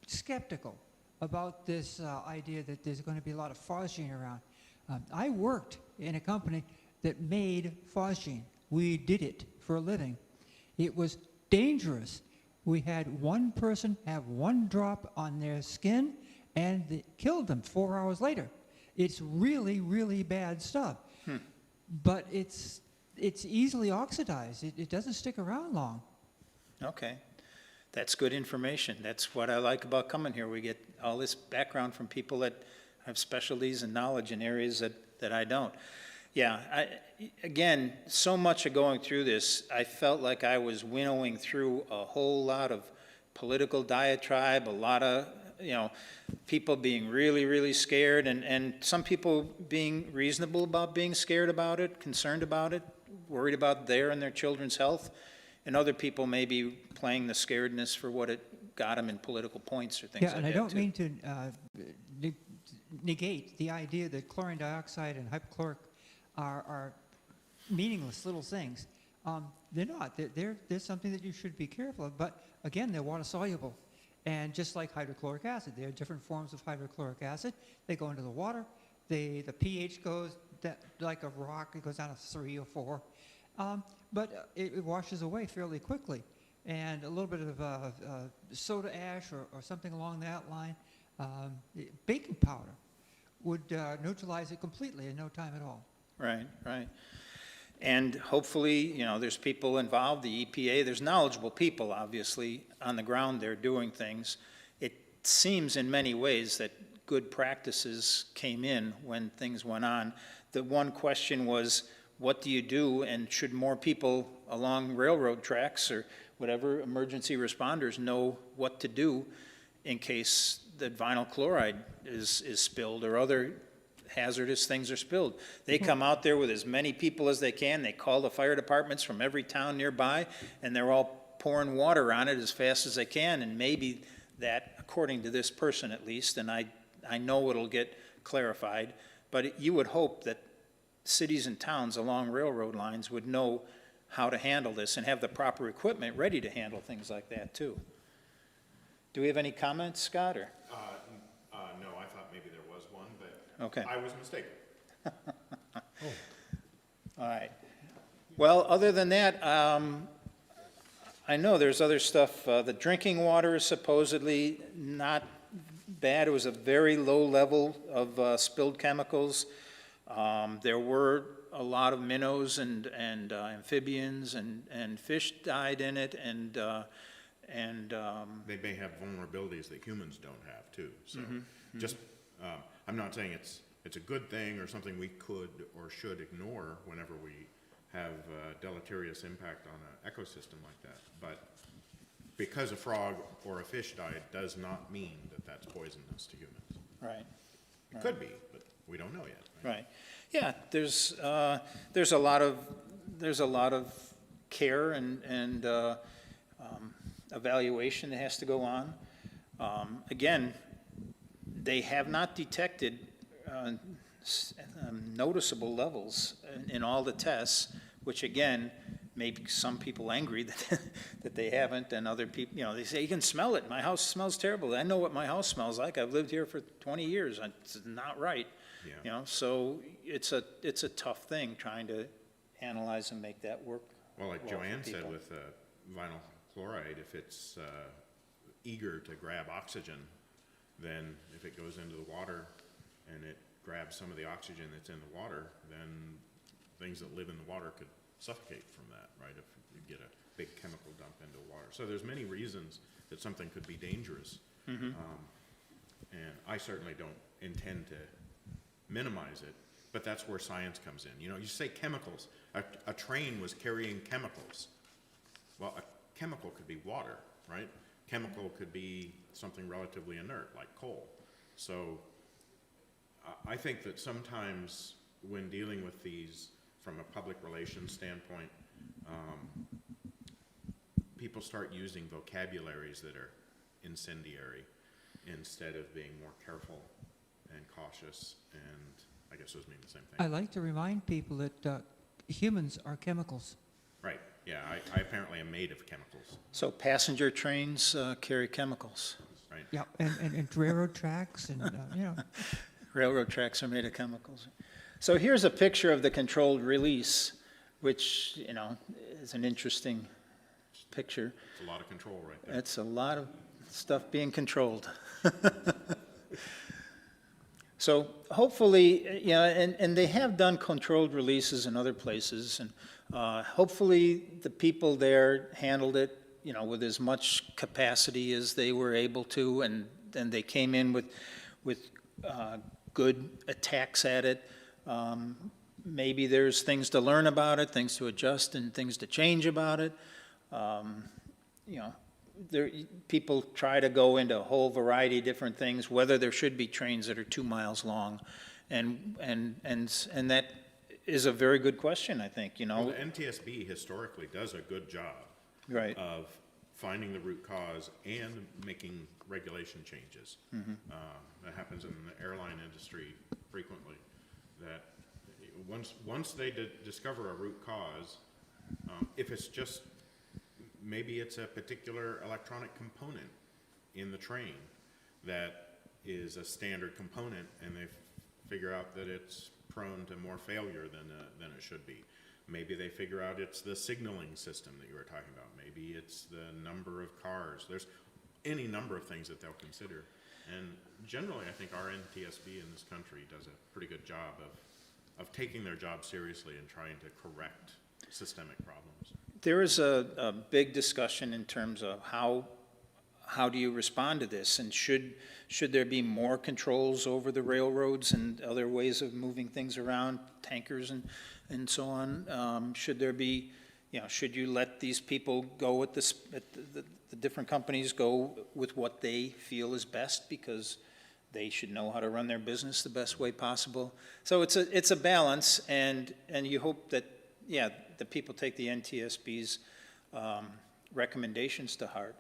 Speaker 6: skeptical about this idea that there's going to be a lot of phosgene around. I worked in a company that made phosgene. We did it for a living. It was dangerous. We had one person have 1 drop on their skin, and it killed them 4 hours later. It's really, really bad stuff. But it's easily oxidized. It doesn't stick around long.
Speaker 1: Okay. That's good information. That's what I like about coming here. We get all this background from people that have specialties and knowledge in areas that I don't. Yeah, again, so much of going through this, I felt like I was winnowing through a whole lot of political diatribe, a lot of, you know, people being really, really scared, and some people being reasonable about being scared about it, concerned about it, worried about their and their children's health, and other people maybe playing the scaredness for what it got them in political points or things like that.
Speaker 6: Yeah, and I don't
Speaker 1: too.
Speaker 6: mean to negate the idea that chlorine dioxide and hypochloric are meaningless little things. They're not. They're something that you should be careful of. But again, they're water soluble. And just like hydrochloric acid, there are different forms of hydrochloric acid. They go into the water. The pH goes like a rock. It goes down to 3 or 4. But it washes away fairly quickly. And a little bit of soda ash or something along that line, baking powder, would neutralize it completely in no time at all.
Speaker 1: Right, right. And hopefully, you know, there's people involved, the EPA, there's knowledgeable people, obviously, on the ground there doing things. It seems in many ways that good practices came in when things went on. The one question was, what do you do, and should more people along railroad tracks or whatever, emergency responders, know what to do in case the vinyl chloride is spilled or other hazardous things are spilled. They come out there with as many people as they can, they call the fire departments from every town nearby, and they're all pouring water on it as fast as they can, and maybe that, according to this person at least, and I know it'll get clarified, but you would hope that cities and towns along railroad lines would know how to handle this and have the proper equipment ready to handle things like that too. Do we have any comments, Scott, or?
Speaker 2: No, I thought maybe there was one, but
Speaker 1: Okay.
Speaker 2: I was mistaken.
Speaker 1: All right. Well, other than that, I know there's other stuff. The drinking water is supposedly not bad. It was a very low level of spilled chemicals. There were a lot of minnows and amphibians and fish died in it, and
Speaker 2: They may have vulnerabilities that humans don't have too. So just, I'm not saying it's a good thing or something we could or should ignore whenever we have deleterious impact on an ecosystem like that. But because a frog or a fish died does not mean that that's poisonous to humans.
Speaker 1: right.
Speaker 2: It could be, but we don't know yet.
Speaker 1: Right. Yeah, there's a lot of care and evaluation that has to go on. Again, they have not detected noticeable levels in all the tests, which again, make some people angry that they haven't, and other people, they say, you can smell it. My house smells terrible. I know what my house smells like. I've lived here for 20 years. It's not right.
Speaker 2: Yeah.
Speaker 1: So it's a tough thing trying to analyze and make that work.
Speaker 2: Well, like
Speaker 1: well for
Speaker 2: Joanne said
Speaker 1: people.
Speaker 2: with vinyl chloride, if it's eager to grab oxygen, then if it goes into the water and it grabs some of the oxygen that's in the water, then things that live in the water could suffocate from that, right? If you get a big chemical dump into water. So there's many reasons that something could be dangerous. And I certainly don't intend to minimize it, but that's where science comes in. You say chemicals. A train was carrying chemicals. Well, a chemical could be water, right? Chemical could be something relatively inert, like coal. So I think that sometimes when dealing with these from a public relations standpoint, people start using vocabularies that are incendiary instead of being more careful and cautious, and I guess those mean the same
Speaker 6: I
Speaker 2: thing.
Speaker 6: like to remind people that humans are chemicals.
Speaker 2: Right, yeah, I apparently am made of chemicals,
Speaker 1: So passenger trains carry chemicals.
Speaker 2: right?
Speaker 6: Yeah, and railroad tracks and,
Speaker 1: Railroad tracks are made of chemicals. So here's a picture of the controlled release, which, is an interesting picture.
Speaker 2: It's a lot of control right there.
Speaker 1: It's a lot of stuff being controlled. So hopefully, and they have done controlled releases in other places, and hopefully the people there handled it, with as much capacity as they were able to, and they came in with good attacks at it. Maybe there's things to learn about it, things to adjust, and things to change about it. People try to go into a whole variety of different things, whether there should be trains that are 2 miles long, and that is a very good question, I think.
Speaker 2: Well, the NTSB historically does a good job
Speaker 1: Right.
Speaker 2: of finding the root cause and making regulation changes. That happens in the airline industry frequently, that once they discover a root cause, if it's just, maybe it's a particular electronic component in the train that is a standard component, and they figure out that it's prone to more failure than it should be. Maybe they figure out it's the signaling system that you were talking about. Maybe it's the number of cars. There's any number of things that they'll consider. And generally, I think our NTSB in this country does a pretty good job of taking their job seriously and trying to correct systemic problems.
Speaker 1: There is a big discussion in terms of how do you respond to this, and should there be more controls over the railroads and other ways of moving things around, tankers and so on? Should there be, should you let these people go with the different companies go with what they feel is best because they should know how to run their business the best way possible. So it's a balance, and you hope that, yeah, the people take the NTSB's recommendations to heart.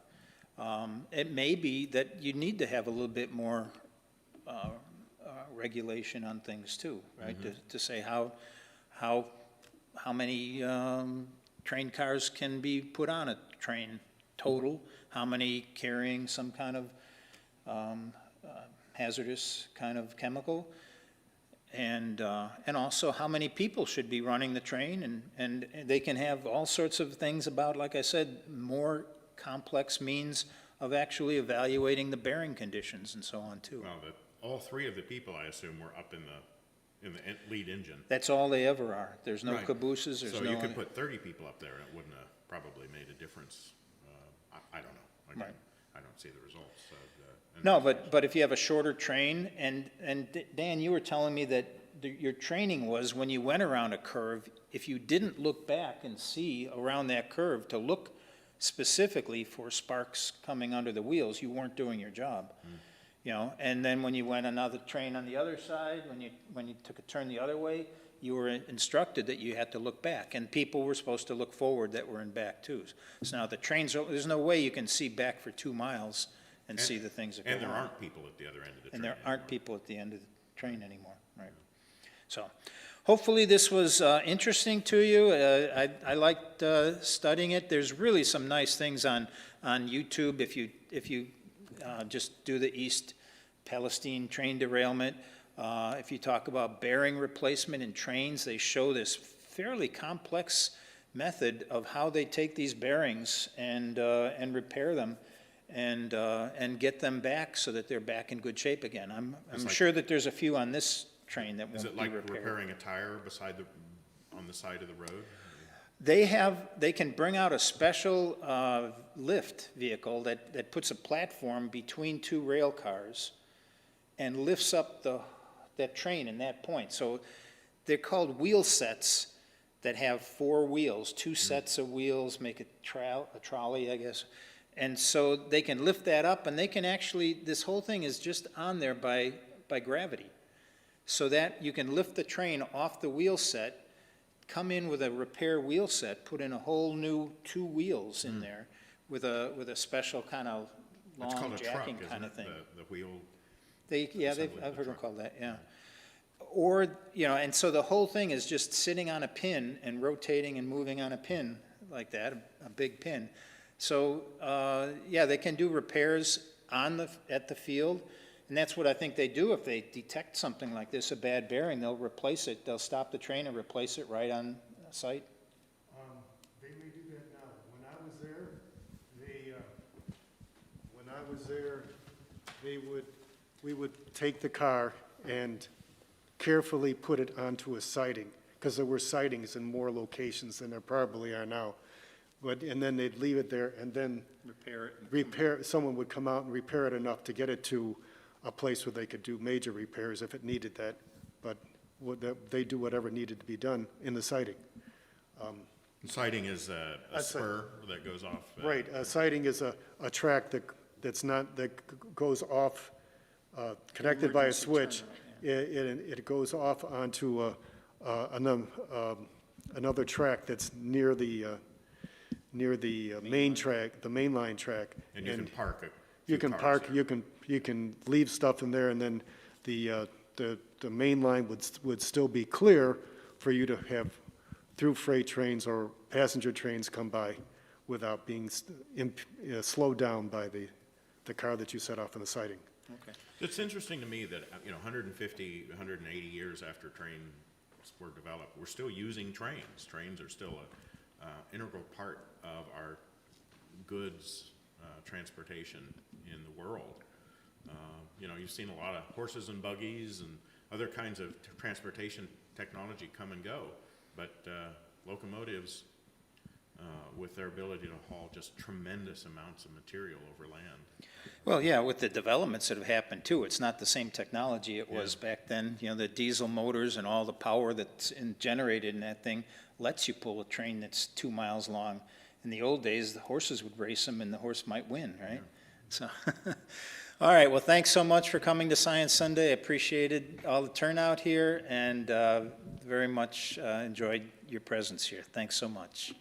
Speaker 1: It may be that you need to have a little bit more regulation on things too, right? To say how many train cars can be put on a train total, how many carrying some kind of hazardous kind of chemical, and also how many people should be running the train, and they can have all sorts of things about, like I said, more complex means of actually evaluating the bearing conditions and so on too.
Speaker 2: Well, all three of the people, I assume, were up in the lead engine.
Speaker 1: That's all they ever are. There's no
Speaker 2: Right.
Speaker 1: cabooses, there's
Speaker 2: So
Speaker 1: no...
Speaker 2: you could put 30 people up there, and it wouldn't have probably made a difference. I don't know. Again,
Speaker 1: Right.
Speaker 2: I don't see the results of the...
Speaker 1: No, but if you have a shorter train, and Dan, you were telling me that your training was when you went around a curve, if you didn't look back and see around that curve to look specifically for sparks coming under the wheels, you weren't doing your job. You know, and then when you went another train on the other side, when you took a turn the other way, you were instructed that you had to look back, and people were supposed to look forward that were in back too. So now the trains, there's no way you can see back for 2 miles and see the things that go on.
Speaker 2: And there aren't people at the other end of the train.
Speaker 1: And there aren't people at the end of the train anymore, right? So, hopefully this was interesting to you. I liked studying it. There's really some nice things on YouTube if you just do the East Palestine train derailment. If you talk about bearing replacement in trains, they show this fairly complex method of how they take these bearings and repair them and get them back so that they're back in good shape again. I'm
Speaker 2: like-
Speaker 1: sure that there's a few on this train that
Speaker 2: Is
Speaker 1: won't
Speaker 2: it
Speaker 1: be
Speaker 2: like
Speaker 1: repaired.
Speaker 2: repairing a tire on the side of the road?
Speaker 1: They can bring out a special lift vehicle that puts a platform between 2 rail cars and lifts up that train in that point. So they're called wheel sets that have 4 wheels, 2 sets of wheels make a trolley, I guess. And so they can lift that up, and they can actually, this whole thing is just on there by gravity. So that you can lift the train off the wheel set, come in with a repair wheel set, put in a whole new 2 wheels in there with a special kind of
Speaker 2: It's called
Speaker 1: long
Speaker 2: a truck,
Speaker 1: jacking
Speaker 2: isn't
Speaker 1: kind of
Speaker 2: it?
Speaker 1: thing.
Speaker 2: The wheel,
Speaker 1: I've
Speaker 2: assembly of the
Speaker 1: heard them
Speaker 2: truck.
Speaker 1: called that, yeah. Or, you know, and so the whole thing is just sitting on a pin and rotating and moving on a pin like that, a big pin. So, yeah, they can do repairs at the field, and that's what I think they do. If they detect something like this, a bad bearing, they'll replace it. They'll stop the train and replace it right on site.
Speaker 3: They may do that now. When I was there, we would take the car and carefully put it onto a siding, because there were sidings in more locations than there probably are now. And then they'd leave it there, and then someone would come out and repair it enough to get it to a place where they could do major repairs if it needed that. But they do whatever needed to be done in the siding.
Speaker 2: siding is a spur that goes off.
Speaker 3: Right, a siding is a track that goes off, connected by a
Speaker 1: Emergency
Speaker 3: switch.
Speaker 1: turn,
Speaker 3: It goes off onto another track that's near the main track, the main line track.
Speaker 2: And you can park a
Speaker 3: You
Speaker 2: few
Speaker 3: can
Speaker 2: cars
Speaker 3: park,
Speaker 2: there.
Speaker 3: you can leave stuff in there, and then the main line would still be clear for you to have through freight trains or passenger trains come by without being slowed down by the car that you set off in the siding.
Speaker 1: Okay.
Speaker 2: It's interesting to me that, 150, 180 years after trains were developed, we're still using trains. Trains are still an integral part of our goods transportation in the world. You've seen a lot of horses and buggies and other kinds of transportation technology come and go, but locomotives, with their ability to haul just tremendous amounts of material over land.
Speaker 1: Well, yeah, with the developments that have happened too, it's not the same technology it was back then. The diesel motors and all the power that's generated in that thing lets you pull a train that's 2 miles long. In the old days, the horses would race them and the horse might win, right? So, all right, well, thanks so much for coming to Science Sunday. I appreciated all the turnout here and very much enjoyed your presence here. Thanks so much.